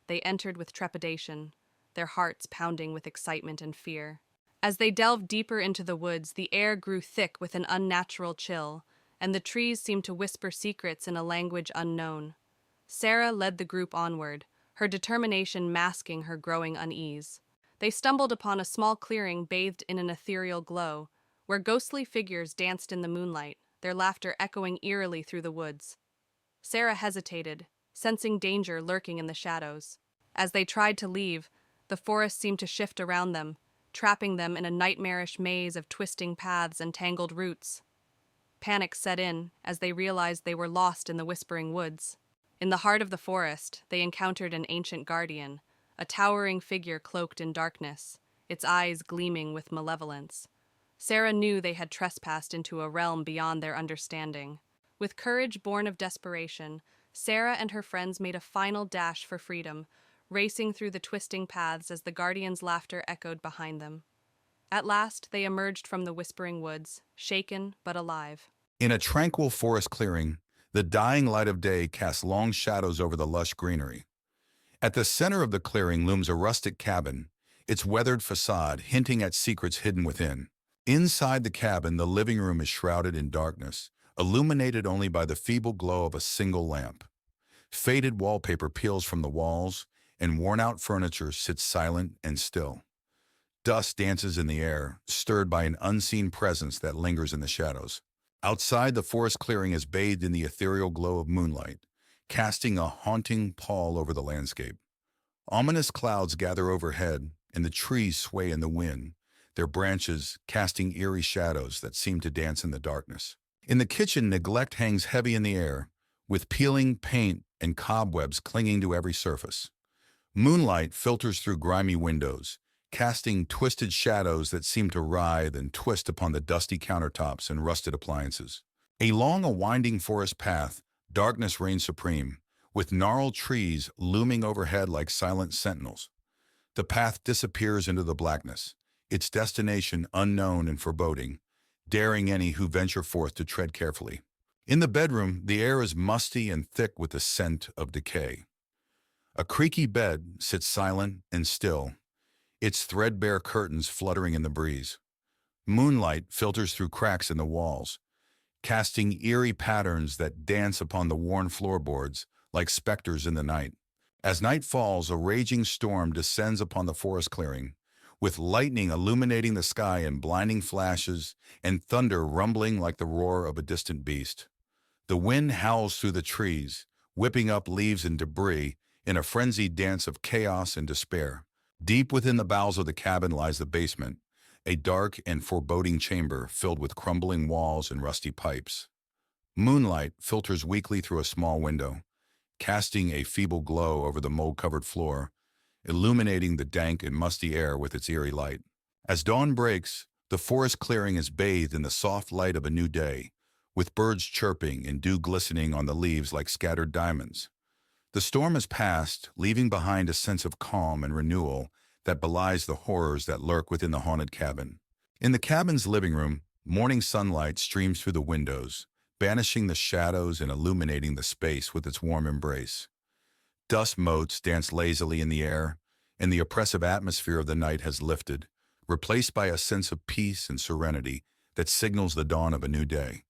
They entered with trepidation, their hearts pounding with excitement and fear. As they delved deeper into the woods, the air grew thick with an unnatural chill, and the trees seemed to whisper secrets in a language unknown. Sarah led the group onward, her determination masking her growing unease. They stumbled upon a small clearing bathed in an ethereal glow, where ghostly figures danced in the moonlight, their laughter echoing eerily through the woods. Sarah hesitated, sensing danger lurking in the shadows. As they tried to leave, the forest seemed to shift around them, trapping them in a nightmarish maze of twisting paths and tangled roots. Panic set in as they realized they were lost in the Whispering Woods. In the heart of the forest, they encountered an ancient guardian, a towering figure cloaked in darkness, its eyes gleaming with malevolence. Sarah knew they had trespassed into a realm beyond their understanding. With courage born of desperation, Sarah and her friends made a final dash for freedom, racing through the twisting paths as the guardian's laughter echoed behind them. At last, they emerged from the Whispering Woods, shaken but alive. In a tranquil forest clearing, the dying light of day casts long shadows over the lush greenery. At the center of the clearing looms a rustic cabin, its weathered facade hinting at secrets hidden within. Inside the cabin, the living room is shrouded in darkness, illuminated only by the feeble glow of a single lamp. Faded wallpaper peels from the walls, and worn-out furniture sits silent and still. Dust dances in the air, stirred by an unseen presence that lingers in the shadows. Outside, the forest clearing is bathed in the ethereal glow of moonlight, casting a haunting pall over the landscape. Ominous clouds gather overhead, and the trees sway in the wind, their branches casting eerie shadows that seem to dance in the darkness. In the kitchen, neglect hangs heavy in the air, with peeling paint and cobwebs clinging to every surface. Moonlight filters through grimy windows, casting twisted shadows that seem to writhe and twist upon the dusty countertops and rusted appliances. Along a winding forest path, darkness reigns supreme, with gnarled trees looming overhead like silent sentinels. The path disappears into the blackness, its destination unknown and foreboding, daring any who venture forth to tread carefully. In the bedroom, the air is musty and thick with the scent of decay. A creaky bed sits silent and still, its threadbare curtains fluttering in the breeze. Moonlight filters through cracks in the walls, casting eerie patterns that dance upon the worn floorboards like specters in the night. As night falls, a raging storm descends upon the forest clearing, with lightning illuminating the sky in blinding flashes and thunder rumbling like the roar of a distant beast. The wind howls through the trees, whipping up leaves and debris in a frenzied dance of chaos and despair. Deep within the bowels of the cabin lies the basement, a dark and foreboding chamber filled with crumbling walls and rusty pipes. Moonlight filters weakly through a small window, casting a feeble glow over the mold-covered floor, illuminating the dank and musty air with its eerie light. As dawn breaks, the forest clearing is bathed in the soft light of a new day, with birds chirping and dew glistening on the leaves like scattered diamonds. The storm has passed, leaving behind a sense of calm and renewal that belies the horrors that lurk within the haunted cabin. In the cabin's living room, morning sunlight streams through the windows, banishing the shadows and illuminating the space with its warm embrace. Dust motes dance lazily in the air, and the oppressive atmosphere of the night has lifted, replaced by a sense of peace and serenity that signals the dawn of a new day.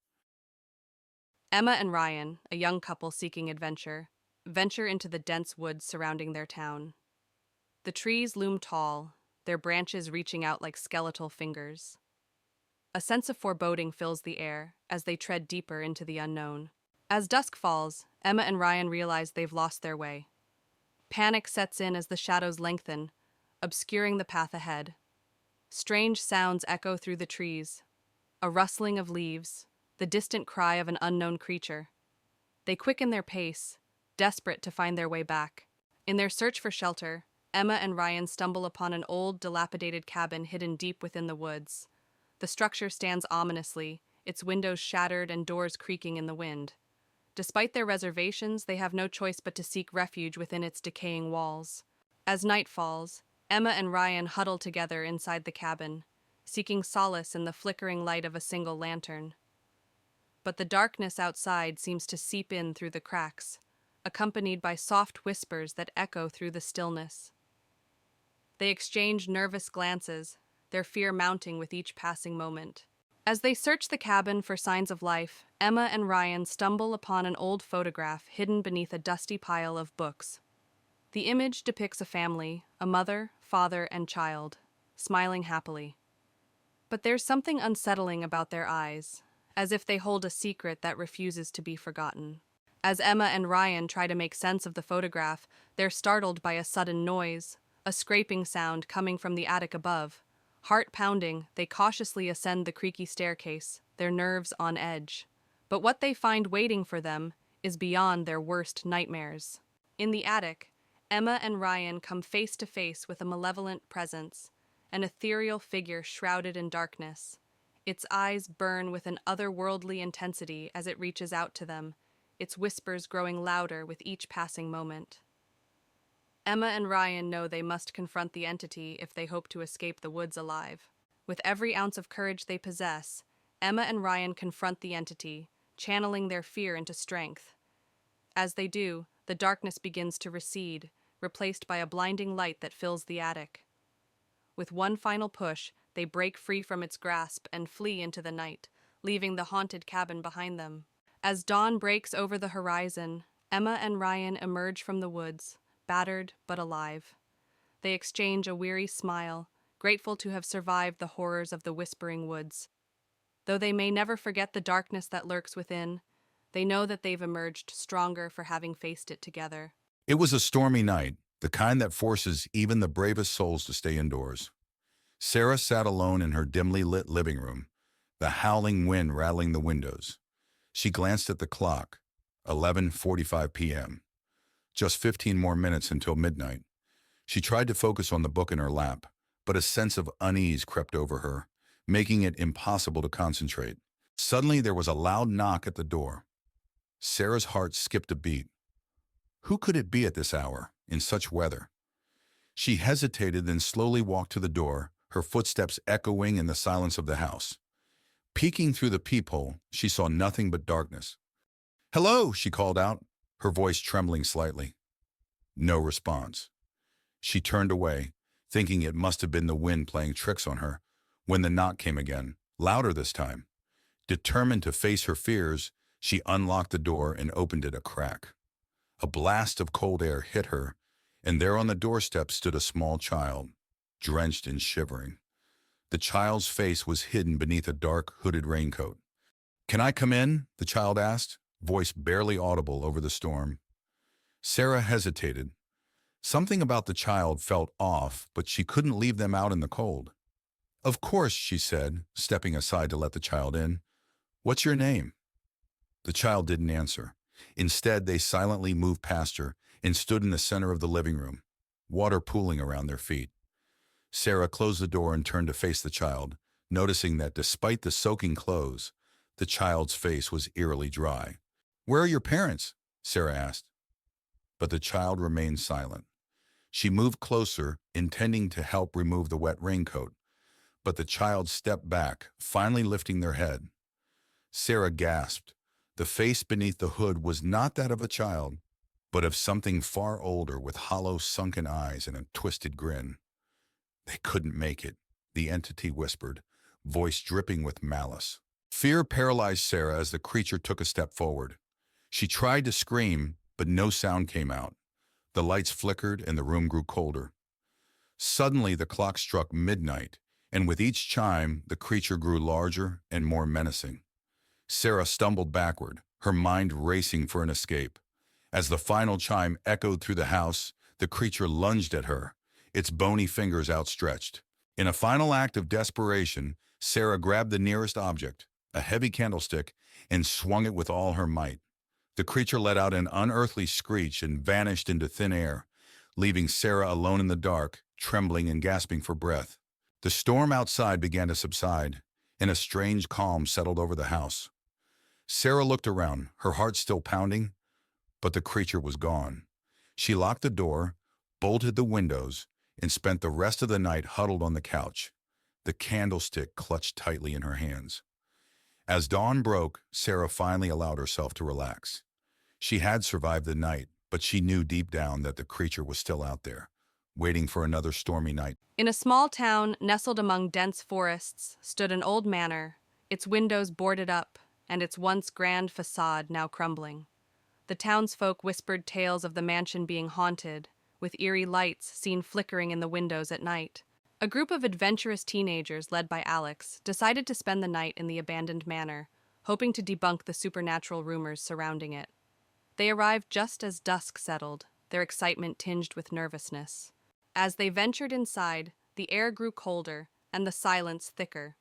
Emma and Ryan, a young couple seeking adventure, venture into the dense woods surrounding their town. The trees loom tall, their branches reaching out like skeletal fingers. A sense of foreboding fills the air as they tread deeper into the unknown. As dusk falls, Emma and Ryan realize they've lost their way. Panic sets in as the shadows lengthen, obscuring the path ahead. Strange sounds echo through the trees, a rustling of leaves, the distant cry of an unknown creature. They quicken their pace, desperate to find their way back. In their search for shelter, Emma and Ryan stumble upon an old, dilapidated cabin hidden deep within the woods. The structure stands ominously, its windows shattered and doors creaking in the wind. Despite their reservations, they have no choice but to seek refuge within its decaying walls. As night falls, Emma and Ryan huddle together inside the cabin, seeking solace in the flickering light of a single lantern. But the darkness outside seems to seep in through the cracks, accompanied by soft whispers that echo through the stillness. They exchange nervous glances, their fear mounting with each passing moment. As they search the cabin for signs of life, Emma and Ryan stumble upon an old photograph hidden beneath a dusty pile of books. The image depicts a family, a mother, father, and child, smiling happily. But there's something unsettling about their eyes, as if they hold a secret that refuses to be forgotten. As Emma and Ryan try to make sense of the photograph, they're startled by a sudden noise, a scraping sound coming from the attic above. Heart pounding, they cautiously ascend the creaky staircase, their nerves on edge. But what they find waiting for them is beyond their worst nightmares. In the attic, Emma and Ryan come face to face with a malevolent presence, an ethereal figure shrouded in darkness. Its eyes burn with an otherworldly intensity as it reaches out to them, its whispers growing louder with each passing moment. Emma and Ryan know they must confront the entity if they hope to escape the woods alive. With every ounce of courage they possess, Emma and Ryan confront the entity, channeling their fear into strength. As they do, the darkness begins to recede, replaced by a blinding light that fills the attic. With one final push, they break free from its grasp and flee into the night, leaving the haunted cabin behind them. As dawn breaks over the horizon, Emma and Ryan emerge from the woods, battered but alive. They exchange a weary smile, grateful to have survived the horrors of the whispering woods. Though they may never forget the darkness that lurks within, they know that they've emerged stronger for having faced it together. It was a stormy night, the kind that forces even the bravest souls to stay indoors. Sarah sat alone in her dimly lit living room, the howling wind rattling the windows. She glanced at the clock, 11:45 p.m. Just 15 more minutes until midnight. She tried to focus on the book in her lap, but a sense of unease crept over her, making it impossible to concentrate. Suddenly, there was a loud knock at the door. Sarah's heart skipped a beat. Who could it be at this hour, in such weather? She hesitated, then slowly walked to the door, her footsteps echoing in the silence of the house. Peeking through the peephole, she saw nothing but darkness. "Hello," she called out, her voice trembling slightly. No response. She turned away, thinking it must have been the wind playing tricks on her, when the knock came again, louder this time. Determined to face her fears, she unlocked the door and opened it a crack. A blast of cold air hit her, and there on the doorstep stood a small child, drenched and shivering. The child's face was hidden beneath a dark, hooded raincoat. "Can I come in?" the child asked, voice barely audible over the storm. Sarah hesitated. Something about the child felt off, but she couldn't leave them out in the cold. "Of course," she said, stepping aside to let the child in. "What's your name?" The child didn't answer. Instead, they silently moved past her and stood in the center of the living room, water pooling around their feet. Sarah closed the door and turned to face the child, noticing that despite the soaking clothes, the child's face was eerily dry. "Where are your parents?" Sarah asked. But the child remained silent. She moved closer, intending to help remove the wet raincoat, but the child stepped back, finally lifting their head. Sarah gasped. The face beneath the hood was not that of a child, but of something far older with hollow, sunken eyes and a twisted grin. "They couldn't make it," the entity whispered, voice dripping with malice. Fear paralyzed Sarah as the creature took a step forward. She tried to scream, but no sound came out. The lights flickered and the room grew colder. Suddenly, the clock struck midnight, and with each chime, the creature grew larger and more menacing. Sarah stumbled backward, her mind racing for an escape. As the final chime echoed through the house, the creature lunged at her, its bony fingers outstretched. In a final act of desperation, Sarah grabbed the nearest object, a heavy candlestick, and swung it with all her might. The creature let out an unearthly screech and vanished into thin air, leaving Sarah alone in the dark, trembling and gasping for breath. The storm outside began to subside, and a strange calm settled over the house. Sarah looked around, her heart still pounding, but the creature was gone. She locked the door, bolted the windows, and spent the rest of the night huddled on the couch, the candlestick clutched tightly in her hands. As dawn broke, Sarah finally allowed herself to relax. She had survived the night, but she knew deep down that the creature was still out there, waiting for another stormy night. In a small town nestled among dense forests stood an old manor, its windows boarded up, and its once grand facade now crumbling. The townsfolk whispered tales of the mansion being haunted, with eerie lights seen flickering in the windows at night. A group of adventurous teenagers, led by Alex, decided to spend the night in the abandoned manor, hoping to debunk the supernatural rumors surrounding it. They arrived just as dusk settled, their excitement tinged with nervousness. As they ventured inside, the air grew colder and the silence thicker.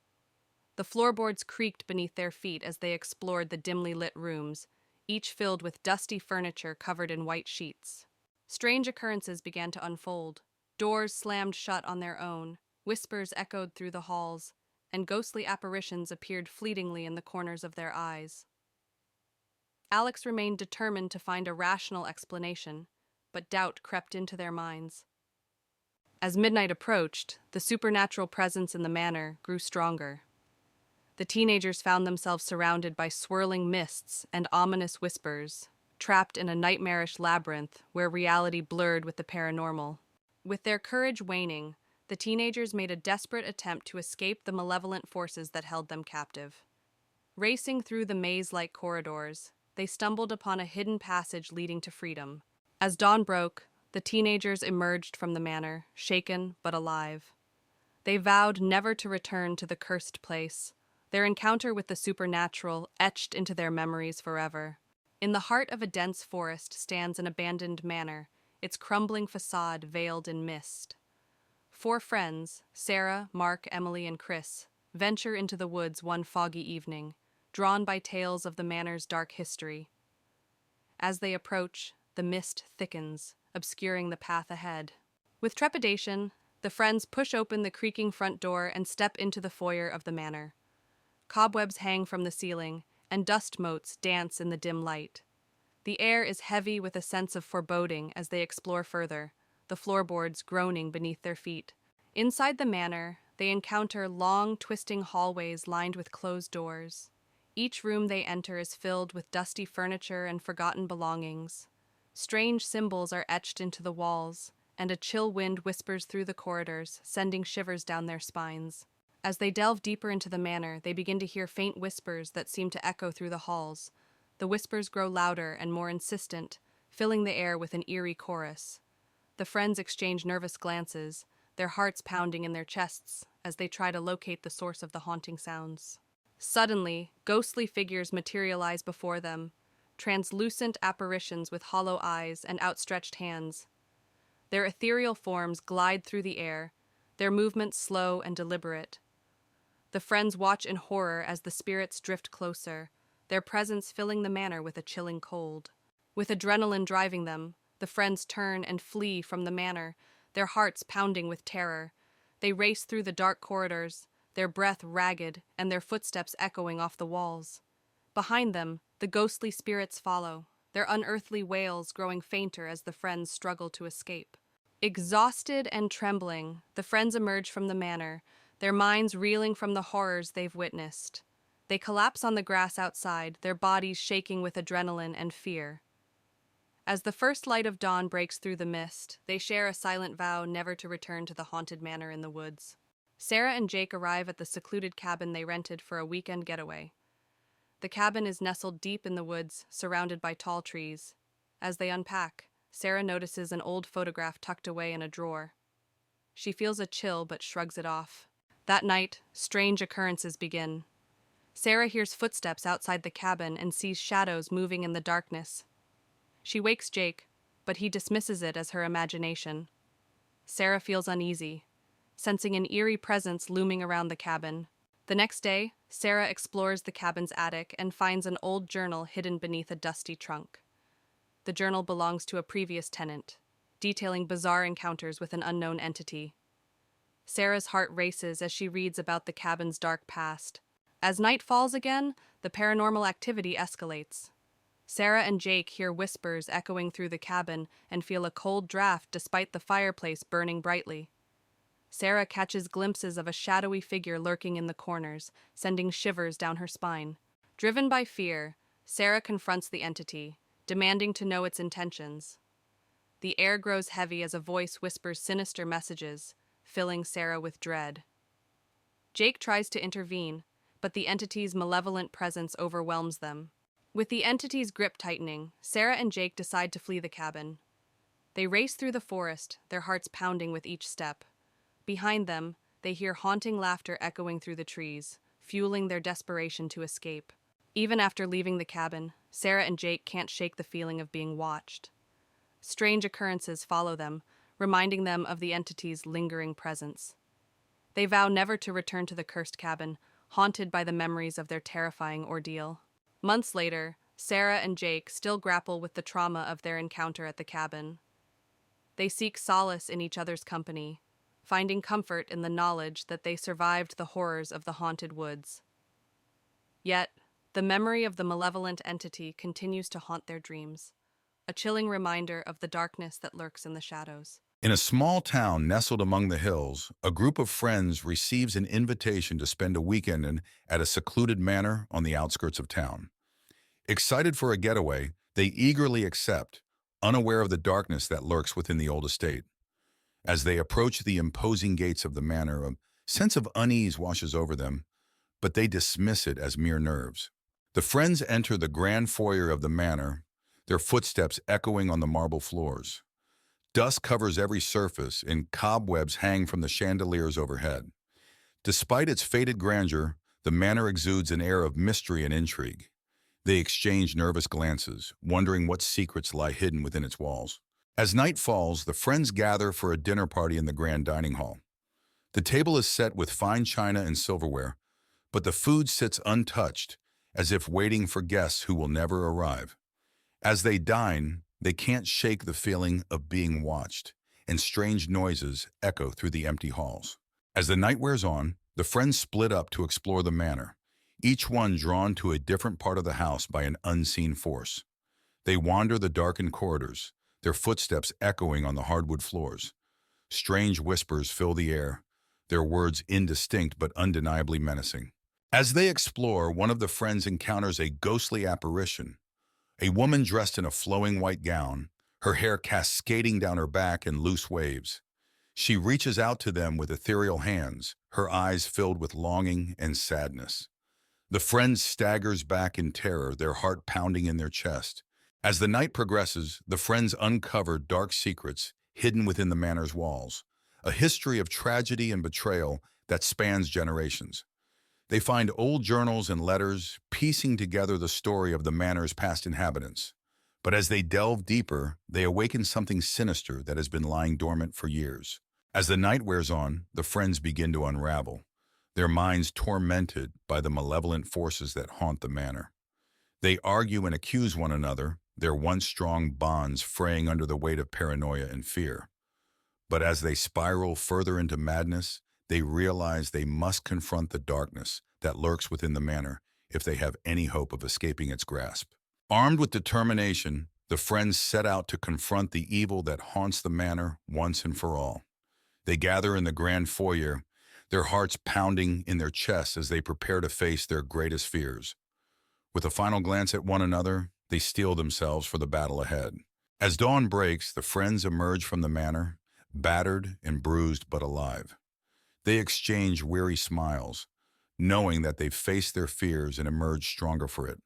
The floorboards creaked beneath their feet as they explored the dimly lit rooms, each filled with dusty furniture covered in white sheets. Strange occurrences began to unfold. Doors slammed shut on their own, whispers echoed through the halls, and ghostly apparitions appeared fleetingly in the corners of their eyes. Alex remained determined to find a rational explanation, but doubt crept into their minds. As midnight approached, the supernatural presence in the manor grew stronger. The teenagers found themselves surrounded by swirling mists and ominous whispers, trapped in a nightmarish labyrinth where reality blurred with the paranormal. With their courage waning, the teenagers made a desperate attempt to escape the malevolent forces that held them captive. Racing through the maze-like corridors, they stumbled upon a hidden passage leading to freedom. As dawn broke, the teenagers emerged from the manor, shaken but alive. They vowed never to return to the cursed place, their encounter with the supernatural etched into their memories forever. In the heart of a dense forest stands an abandoned manor, its crumbling facade veiled in mist. 4 friends, Sarah, Mark, Emily, and Chris, venture into the woods one foggy evening, drawn by tales of the manor's dark history. As they approach, the mist thickens, obscuring the path ahead. With trepidation, the friends push open the creaking front door and step into the foyer of the manor. Cobwebs hang from the ceiling, and dust motes dance in the dim light. The air is heavy with a sense of foreboding as they explore further, the floorboards groaning beneath their feet. Inside the manor, they encounter long, twisting hallways lined with closed doors. Each room they enter is filled with dusty furniture and forgotten belongings. Strange symbols are etched into the walls, and a chill wind whispers through the corridors, sending shivers down their spines. As they delve deeper into the manor, they begin to hear faint whispers that seem to echo through the halls. The whispers grow louder and more insistent, filling the air with an eerie chorus. The friends exchange nervous glances, their hearts pounding in their chests as they try to locate the source of the haunting sounds. Suddenly, ghostly figures materialize before them, translucent apparitions with hollow eyes and outstretched hands. Their ethereal forms glide through the air, their movements slow and deliberate. The friends watch in horror as the spirits drift closer, their presence filling the manor with a chilling cold. With adrenaline driving them, the friends turn and flee from the manor, their hearts pounding with terror. They race through the dark corridors, their breath ragged and their footsteps echoing off the walls. Behind them, the ghostly spirits follow, their unearthly wails growing fainter as the friends struggle to escape. Exhausted and trembling, the friends emerge from the manor, their minds reeling from the horrors they've witnessed. They collapse on the grass outside, their bodies shaking with adrenaline and fear. As the first light of dawn breaks through the mist, they share a silent vow never to return to the haunted manor in the woods. Sarah and Jake arrive at the secluded cabin they rented for a weekend getaway. The cabin is nestled deep in the woods, surrounded by tall trees. As they unpack, Sarah notices an old photograph tucked away in a drawer. She feels a chill but shrugs it off. That night, strange occurrences begin. Sarah hears footsteps outside the cabin and sees shadows moving in the darkness. She wakes Jake, but he dismisses it as her imagination. Sarah feels uneasy, sensing an eerie presence looming around the cabin. The next day, Sarah explores the cabin's attic and finds an old journal hidden beneath a dusty trunk. The journal belongs to a previous tenant, detailing bizarre encounters with an unknown entity. Sarah's heart races as she reads about the cabin's dark past. As night falls again, the paranormal activity escalates. Sarah and Jake hear whispers echoing through the cabin and feel a cold draft despite the fireplace burning brightly. Sarah catches glimpses of a shadowy figure lurking in the corners, sending shivers down her spine. Driven by fear, Sarah confronts the entity, demanding to know its intentions. The air grows heavy as a voice whispers sinister messages, filling Sarah with dread. Jake tries to intervene, but the entity's malevolent presence overwhelms them. With the entity's grip tightening, Sarah and Jake decide to flee the cabin. They race through the forest, their hearts pounding with each step. Behind them, they hear haunting laughter echoing through the trees, fueling their desperation to escape. Even after leaving the cabin, Sarah and Jake can't shake the feeling of being watched. Strange occurrences follow them, reminding them of the entity's lingering presence. They vow never to return to the cursed cabin, haunted by the memories of their terrifying ordeal. Months later, Sarah and Jake still grapple with the trauma of their encounter at the cabin. They seek solace in each other's company, finding comfort in the knowledge that they survived the horrors of the haunted woods. Yet, the memory of the malevolent entity continues to haunt their dreams, a chilling reminder of the darkness that lurks in the shadows. In a small town nestled among the hills, a group of friends receives an invitation to spend a weekend at a secluded manor on the outskirts of town. Excited for a getaway, they eagerly accept, unaware of the darkness that lurks within the old estate. As they approach the imposing gates of the manor, a sense of unease washes over them, but they dismiss it as mere nerves. The friends enter the grand foyer of the manor, their footsteps echoing on the marble floors. Dust covers every surface, and cobwebs hang from the chandeliers overhead. Despite its faded grandeur, the manor exudes an air of mystery and intrigue. They exchange nervous glances, wondering what secrets lie hidden within its walls. As night falls, the friends gather for a dinner party in the grand dining hall. The table is set with fine china and silverware, but the food sits untouched, as if waiting for guests who will never arrive. As they dine, they can't shake the feeling of being watched, and strange noises echo through the empty halls. As the night wears on, the friends split up to explore the manor, each one drawn to a different part of the house by an unseen force. They wander the darkened corridors, their footsteps echoing on the hardwood floors. Strange whispers fill the air, their words indistinct but undeniably menacing. As they explore, one of the friends encounters a ghostly apparition, a woman dressed in a flowing white gown, her hair cascading down her back in loose waves. She reaches out to them with ethereal hands, her eyes filled with longing and sadness. The friend staggers back in terror, their heart pounding in their chest. As the night progresses, the friends uncover dark secrets hidden within the manor's walls, a history of tragedy and betrayal that spans generations. They find old journals and letters, piecing together the story of the manor's past inhabitants. But as they delve deeper, they awaken something sinister that has been lying dormant for years. As the night wears on, the friends begin to unravel, their minds tormented by the malevolent forces that haunt the manor. They argue and accuse one another, their once strong bonds fraying under the weight of paranoia and fear. But as they spiral further into madness, they realize they must confront the darkness that lurks within the manor if they have any hope of escaping its grasp. Armed with determination, the friends set out to confront the evil that haunts the manor once and for all. They gather in the grand foyer, their hearts pounding in their chests as they prepare to face their greatest fears. With a final glance at one another, they steel themselves for the battle ahead. As dawn breaks, the friends emerge from the manor, battered and bruised but alive. They exchange weary smiles, knowing that they've faced their fears and emerged stronger for it.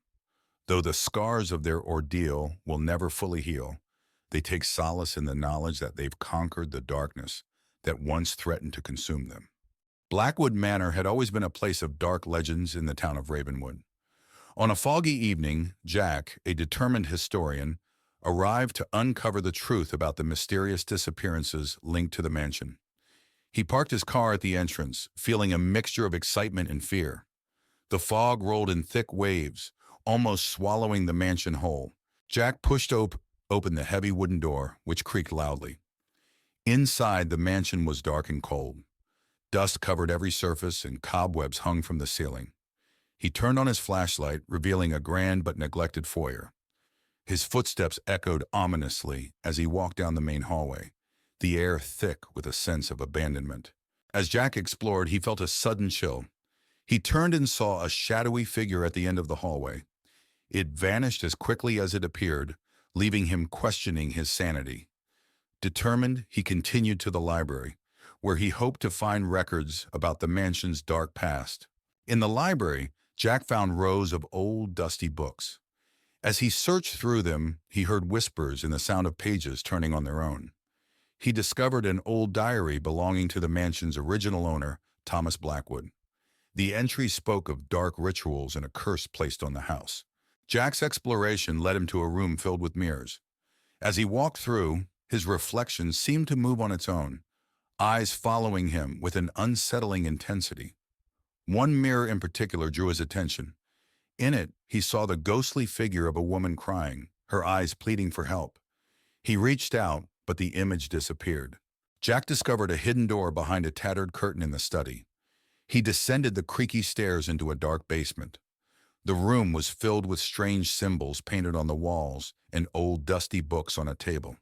Though the scars of their ordeal will never fully heal, they take solace in the knowledge that they've conquered the darkness that once threatened to consume them. Blackwood Manor had always been a place of dark legends in the town of Ravenwood. On a foggy evening, Jack, a determined historian, arrived to uncover the truth about the mysterious disappearances linked to the mansion. He parked his car at the entrance, feeling a mixture of excitement and fear. The fog rolled in thick waves, almost swallowing the mansion whole. Jack pushed open the heavy wooden door, which creaked loudly. Inside, the mansion was dark and cold. Dust covered every surface and cobwebs hung from the ceiling. He turned on his flashlight, revealing a grand but neglected foyer. His footsteps echoed ominously as he walked down the main hallway, the air thick with a sense of abandonment. As Jack explored, he felt a sudden chill. He turned and saw a shadowy figure at the end of the hallway. It vanished as quickly as it appeared, leaving him questioning his sanity. Determined, he continued to the library, where he hoped to find records about the mansion's dark past. In the library, Jack found rows of old, dusty books. As he searched through them, he heard whispers and the sound of pages turning on their own. He discovered an old diary belonging to the mansion's original owner, Thomas Blackwood. The entry spoke of dark rituals and a curse placed on the house. Jack's exploration led him to a room filled with mirrors. As he walked through, his reflection seemed to move on its own, eyes following him with an unsettling intensity. One mirror in particular drew his attention. In it, he saw the ghostly figure of a woman crying, her eyes pleading for help. He reached out, but the image disappeared. Jack discovered a hidden door behind a tattered curtain in the study. He descended the creaky stairs into a dark basement. The room was filled with strange symbols painted on the walls and old dusty books on a table.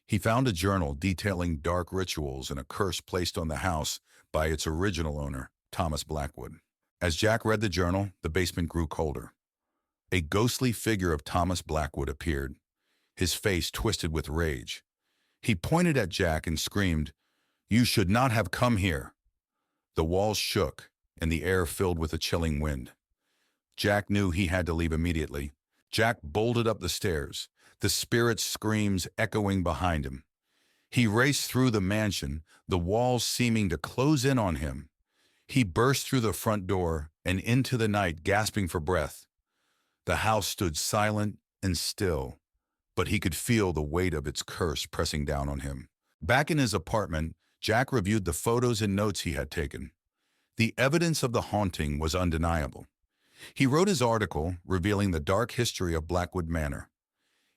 He found a journal detailing dark rituals and a curse placed on the house by its original owner, Thomas Blackwood. As Jack read the journal, the basement grew colder. A ghostly figure of Thomas Blackwood appeared, his face twisted with rage. He pointed at Jack and screamed, "You should not have come here." The walls shook, and the air filled with a chilling wind. Jack knew he had to leave immediately. Jack bolted up the stairs, the spirit's screams echoing behind him. He raced through the mansion, the walls seeming to close in on him. He burst through the front door and into the night, gasping for breath. The house stood silent and still, but he could feel the weight of its curse pressing down on him. Back in his apartment, Jack reviewed the photos and notes he had taken. The evidence of the haunting was undeniable. He wrote his article revealing the dark history of Blackwood Manor.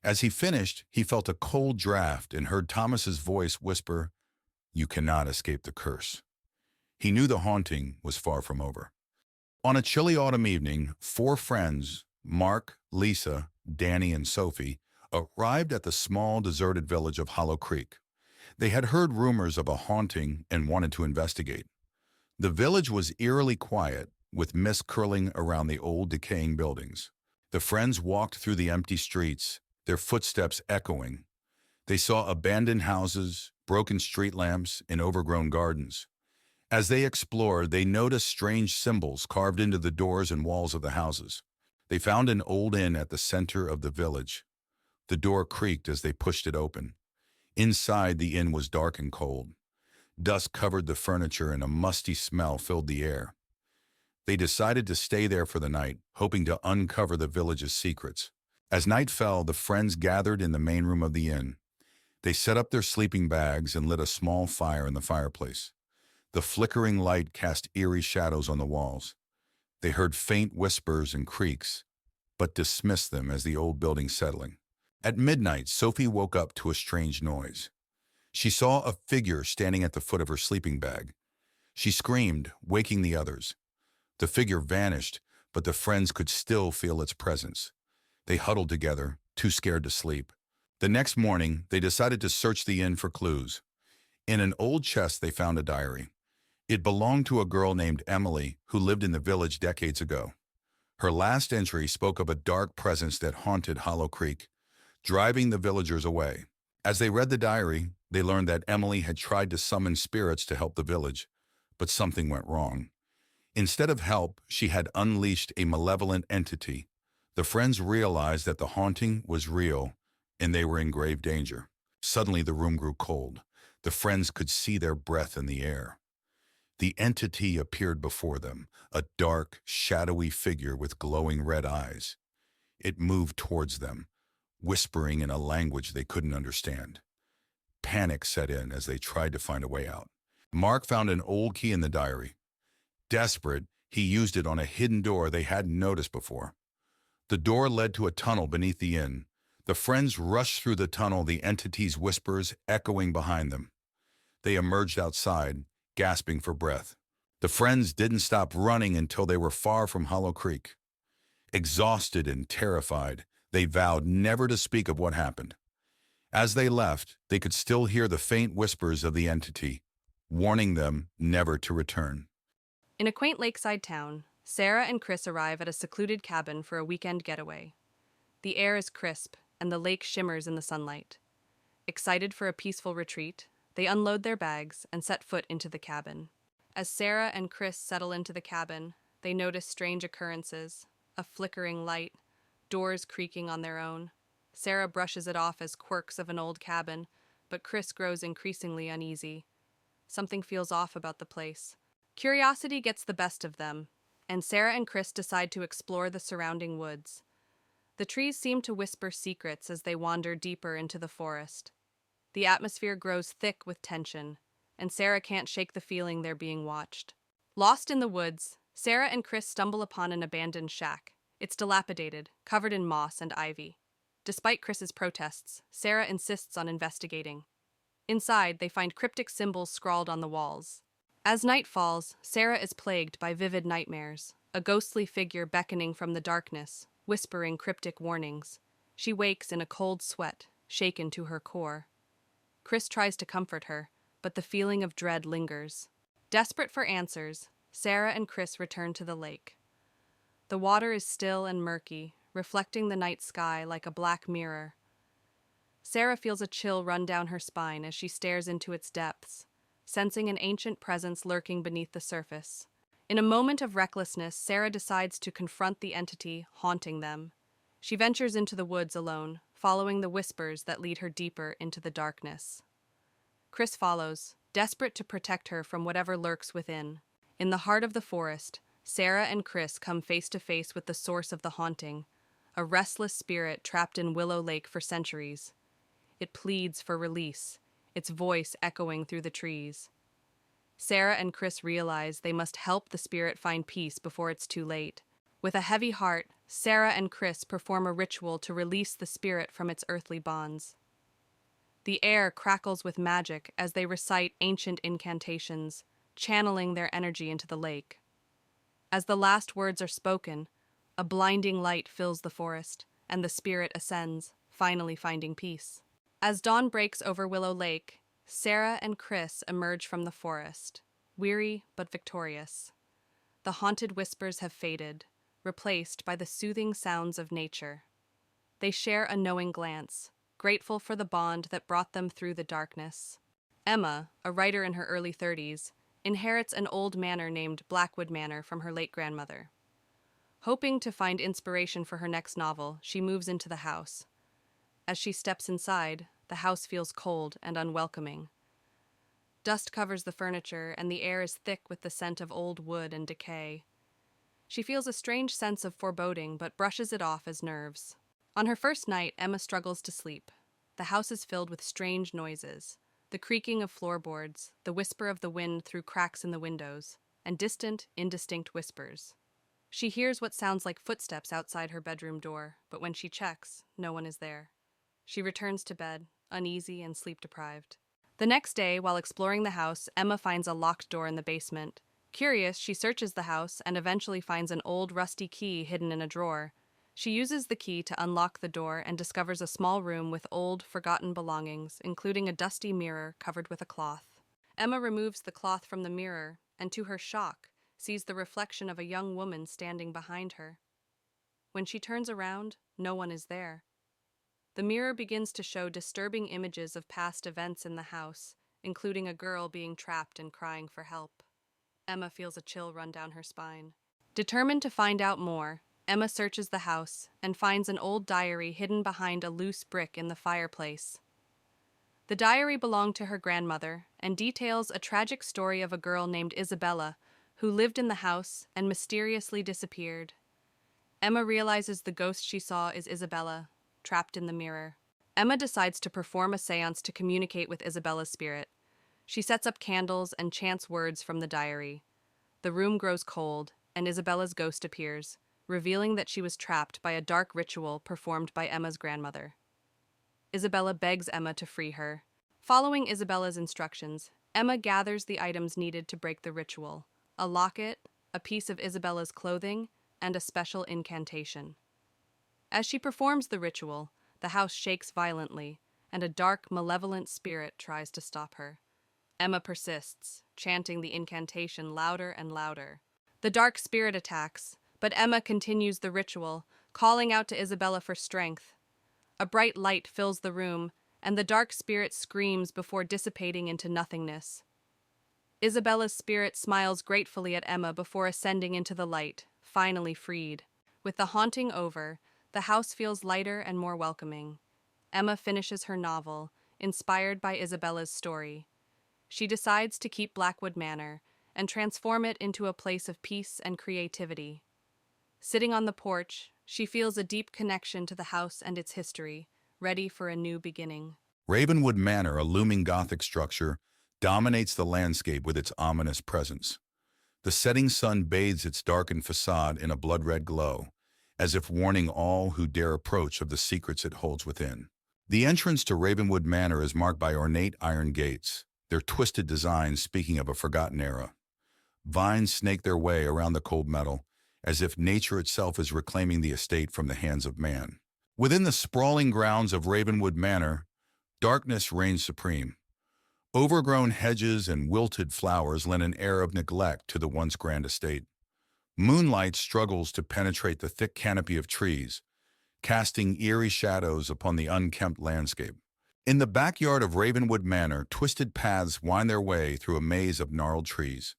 As he finished, he felt a cold draft and heard Thomas's voice whisper, "You cannot escape the curse." He knew the haunting was far from over. On a chilly autumn evening, 4 friends, Mark, Lisa, Danny, and Sophie, arrived at the small, deserted village of Hollow Creek. They had heard rumors of a haunting and wanted to investigate. The village was eerily quiet, with mist curling around the old decaying buildings. The friends walked through the empty streets, their footsteps echoing. They saw abandoned houses, broken street lamps, and overgrown gardens. As they explored, they noticed strange symbols carved into the doors and walls of the houses. They found an old inn at the center of the village. The door creaked as they pushed it open. Inside, the inn was dark and cold. Dust covered the furniture and a musty smell filled the air. They decided to stay there for the night, hoping to uncover the village's secrets. As night fell, the friends gathered in the main room of the inn. They set up their sleeping bags and lit a small fire in the fireplace. The flickering light cast eerie shadows on the walls. They heard faint whispers and creaks, but dismissed them as the old building settling. At midnight, Sophie woke up to a strange noise. She saw a figure standing at the foot of her sleeping bag. She screamed, waking the others. The figure vanished, but the friends could still feel its presence. They huddled together, too scared to sleep. The next morning, they decided to search the inn for clues. In an old chest, they found a diary. It belonged to a girl named Emily who lived in the village decades ago. Her last entry spoke of a dark presence that haunted Hollow Creek, driving the villagers away. As they read the diary, they learned that Emily had tried to summon spirits to help the village, but something went wrong. Instead of help, she had unleashed a malevolent entity. The friends realized that the haunting was real, and they were in grave danger. Suddenly, the room grew cold. The friends could see their breath in the air. The entity appeared before them, a dark, shadowy figure with glowing red eyes. It moved towards them, whispering in a language they couldn't understand. Panic set in as they tried to find a way out. Mark found an old key in the diary. Desperate, he used it on a hidden door they hadn't noticed before. The door led to a tunnel beneath the inn. The friends rushed through the tunnel, the entity's whispers echoing behind them. They emerged outside, gasping for breath. The friends didn't stop running until they were far from Hollow Creek. Exhausted and terrified, they vowed never to speak of what happened. As they left, they could still hear the faint whispers of the entity, warning them never to return. In a quaint lakeside town, Sarah and Chris arrive at a secluded cabin for a weekend getaway. The air is crisp, and the lake shimmers in the sunlight. Excited for a peaceful retreat, they unload their bags and set foot into the cabin. As Sarah and Chris settle into the cabin, they notice strange occurrences, a flickering light, doors creaking on their own. Sarah brushes it off as quirks of an old cabin, but Chris grows increasingly uneasy. Something feels off about the place. Curiosity gets the best of them, and Sarah and Chris decide to explore the surrounding woods. The trees seem to whisper secrets as they wander deeper into the forest. The atmosphere grows thick with tension, and Sarah can't shake the feeling they're being watched. Lost in the woods, Sarah and Chris stumble upon an abandoned shack. It's dilapidated, covered in moss and ivy. Despite Chris's protests, Sarah insists on investigating. Inside, they find cryptic symbols scrawled on the walls. As night falls, Sarah is plagued by vivid nightmares, a ghostly figure beckoning from the darkness, whispering cryptic warnings. She wakes in a cold sweat, shaken to her core. Chris tries to comfort her, but the feeling of dread lingers. Desperate for answers, Sarah and Chris return to the lake. The water is still and murky, reflecting the night sky like a black mirror. Sarah feels a chill run down her spine as she stares into its depths, sensing an ancient presence lurking beneath the surface. In a moment of recklessness, Sarah decides to confront the entity haunting them. She ventures into the woods alone, following the whispers that lead her deeper into the darkness. Chris follows, desperate to protect her from whatever lurks within. In the heart of the forest, Sarah and Chris come face to face with the source of the haunting, a restless spirit trapped in Willow Lake for centuries. It pleads for release, its voice echoing through the trees. Sarah and Chris realize they must help the spirit find peace before it's too late. With a heavy heart, Sarah and Chris perform a ritual to release the spirit from its earthly bonds. The air crackles with magic as they recite ancient incantations, channeling their energy into the lake. As the last words are spoken, a blinding light fills the forest, and the spirit ascends, finally finding peace. As dawn breaks over Willow Lake, Sarah and Chris emerge from the forest, weary but victorious. the haunted whispers have faded, replaced by the soothing sounds of nature. They share a knowing glance, grateful for the bond that brought them through the darkness. Emma, a writer in her early 30s, inherits an old manor named Blackwood Manor from her late grandmother. Hoping to find inspiration for her next novel, she moves into the house. As she steps inside, the house feels cold and unwelcoming. Dust covers the furniture, and the air is thick with the scent of old wood and decay. She feels a strange sense of foreboding, but brushes it off as nerves. On her first night, Emma struggles to sleep. The house is filled with strange noises, the creaking of floorboards, the whisper of the wind through cracks in the windows, and distant, indistinct whispers. She hears what sounds like footsteps outside her bedroom door, but when she checks, no one is there. She returns to bed, uneasy and sleep-deprived. The next day, while exploring the house, Emma finds a locked door in the basement. Curious, she searches the house and eventually finds an old rusty key hidden in a drawer. She uses the key to unlock the door and discovers a small room with old, forgotten belongings, including a dusty mirror covered with a cloth. Emma removes the cloth from the mirror and, to her shock, sees the reflection of a young woman standing behind her. When she turns around, no one is there. The mirror begins to show disturbing images of past events in the house, including a girl being trapped and crying for help. Emma feels a chill run down her spine. Determined to find out more, Emma searches the house and finds an old diary hidden behind a loose brick in the fireplace. The diary belonged to her grandmother and details a tragic story of a girl named Isabella who lived in the house and mysteriously disappeared. Emma realizes the ghost she saw is Isabella, trapped in the mirror. Emma decides to perform a séance to communicate with Isabella's spirit. She sets up candles and chants words from the diary. The room grows cold, and Isabella's ghost appears, revealing that she was trapped by a dark ritual performed by Emma's grandmother. Isabella begs Emma to free her. Following Isabella's instructions, Emma gathers the items needed to break the ritual: a locket, a piece of Isabella's clothing, and a special incantation. As she performs the ritual, the house shakes violently, and a dark, malevolent spirit tries to stop her. Emma persists, chanting the incantation louder and louder. The dark spirit attacks, but Emma continues the ritual, calling out to Isabella for strength. A bright light fills the room, and the dark spirit screams before dissipating into nothingness. Isabella's spirit smiles gratefully at Emma before ascending into the light, finally freed. With the haunting over, the house feels lighter and more welcoming. Emma finishes her novel, inspired by Isabella's story. She decides to keep Blackwood Manor and transform it into a place of peace and creativity. Sitting on the porch, she feels a deep connection to the house and its history, ready for a new beginning. Ravenwood Manor, a looming Gothic structure, dominates the landscape with its ominous presence. The setting sun bathes its darkened facade in a blood-red glow, as if warning all who dare approach of the secrets it holds within. The entrance to Ravenwood Manor is marked by ornate iron gates, their twisted designs speaking of a forgotten era. Vines snake their way around the cold metal, as if nature itself is reclaiming the estate from the hands of man. Within the sprawling grounds of Ravenwood Manor, darkness reigns supreme. Overgrown hedges and wilted flowers lend an air of neglect to the once grand estate. Moonlight struggles to penetrate the thick canopy of trees, casting eerie shadows upon the unkempt landscape. In the backyard of Ravenwood Manor, twisted paths wind their way through a maze of gnarled trees.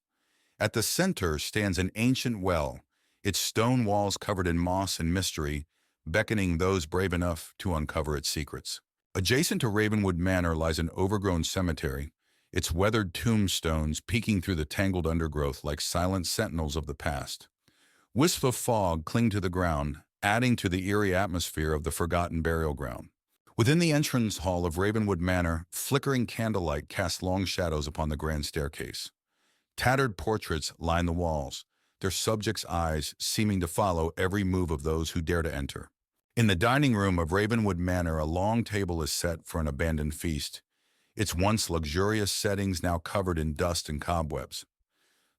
At the center stands an ancient well, its stone walls covered in moss and mystery, beckoning those brave enough to uncover its secrets. Adjacent to Ravenwood Manor lies an overgrown cemetery, its weathered tombstones peeking through the tangled undergrowth like silent sentinels of the past. Wisps of fog cling to the ground, adding to the eerie atmosphere of the forgotten burial ground. Within the entrance hall of Ravenwood Manor, flickering candlelight casts long shadows upon the grand staircase. Tattered portraits line the walls, their subjects' eyes seeming to follow every move of those who dare to enter. In the dining room of Ravenwood Manor, a long table is set for an abandoned feast, its once luxurious settings now covered in dust and cobwebs.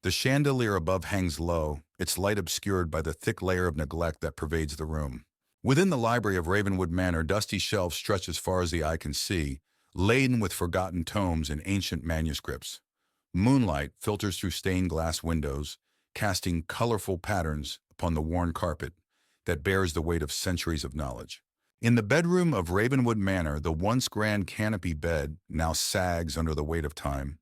The chandelier above hangs low, its light obscured by the thick layer of neglect that pervades the room. Within the library of Ravenwood Manor, dusty shelves stretch as far as the eye can see, laden with forgotten tomes and ancient manuscripts. Moonlight filters through stained glass windows, casting colorful patterns upon the worn carpet that bears the weight of centuries of knowledge. In the bedroom of Ravenwood Manor, the once grand canopy bed now sags under the weight of time,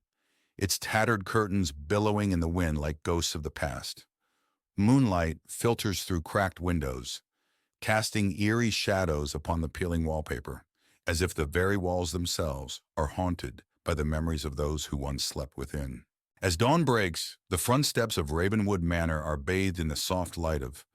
its tattered curtains billowing in the wind like ghosts of the past. Moonlight filters through cracked windows, casting eerie shadows upon the peeling wallpaper, as if the very walls themselves are haunted by the memories of those who once slept within. As dawn breaks, the front steps of Ravenwood Manor are bathed in the soft light of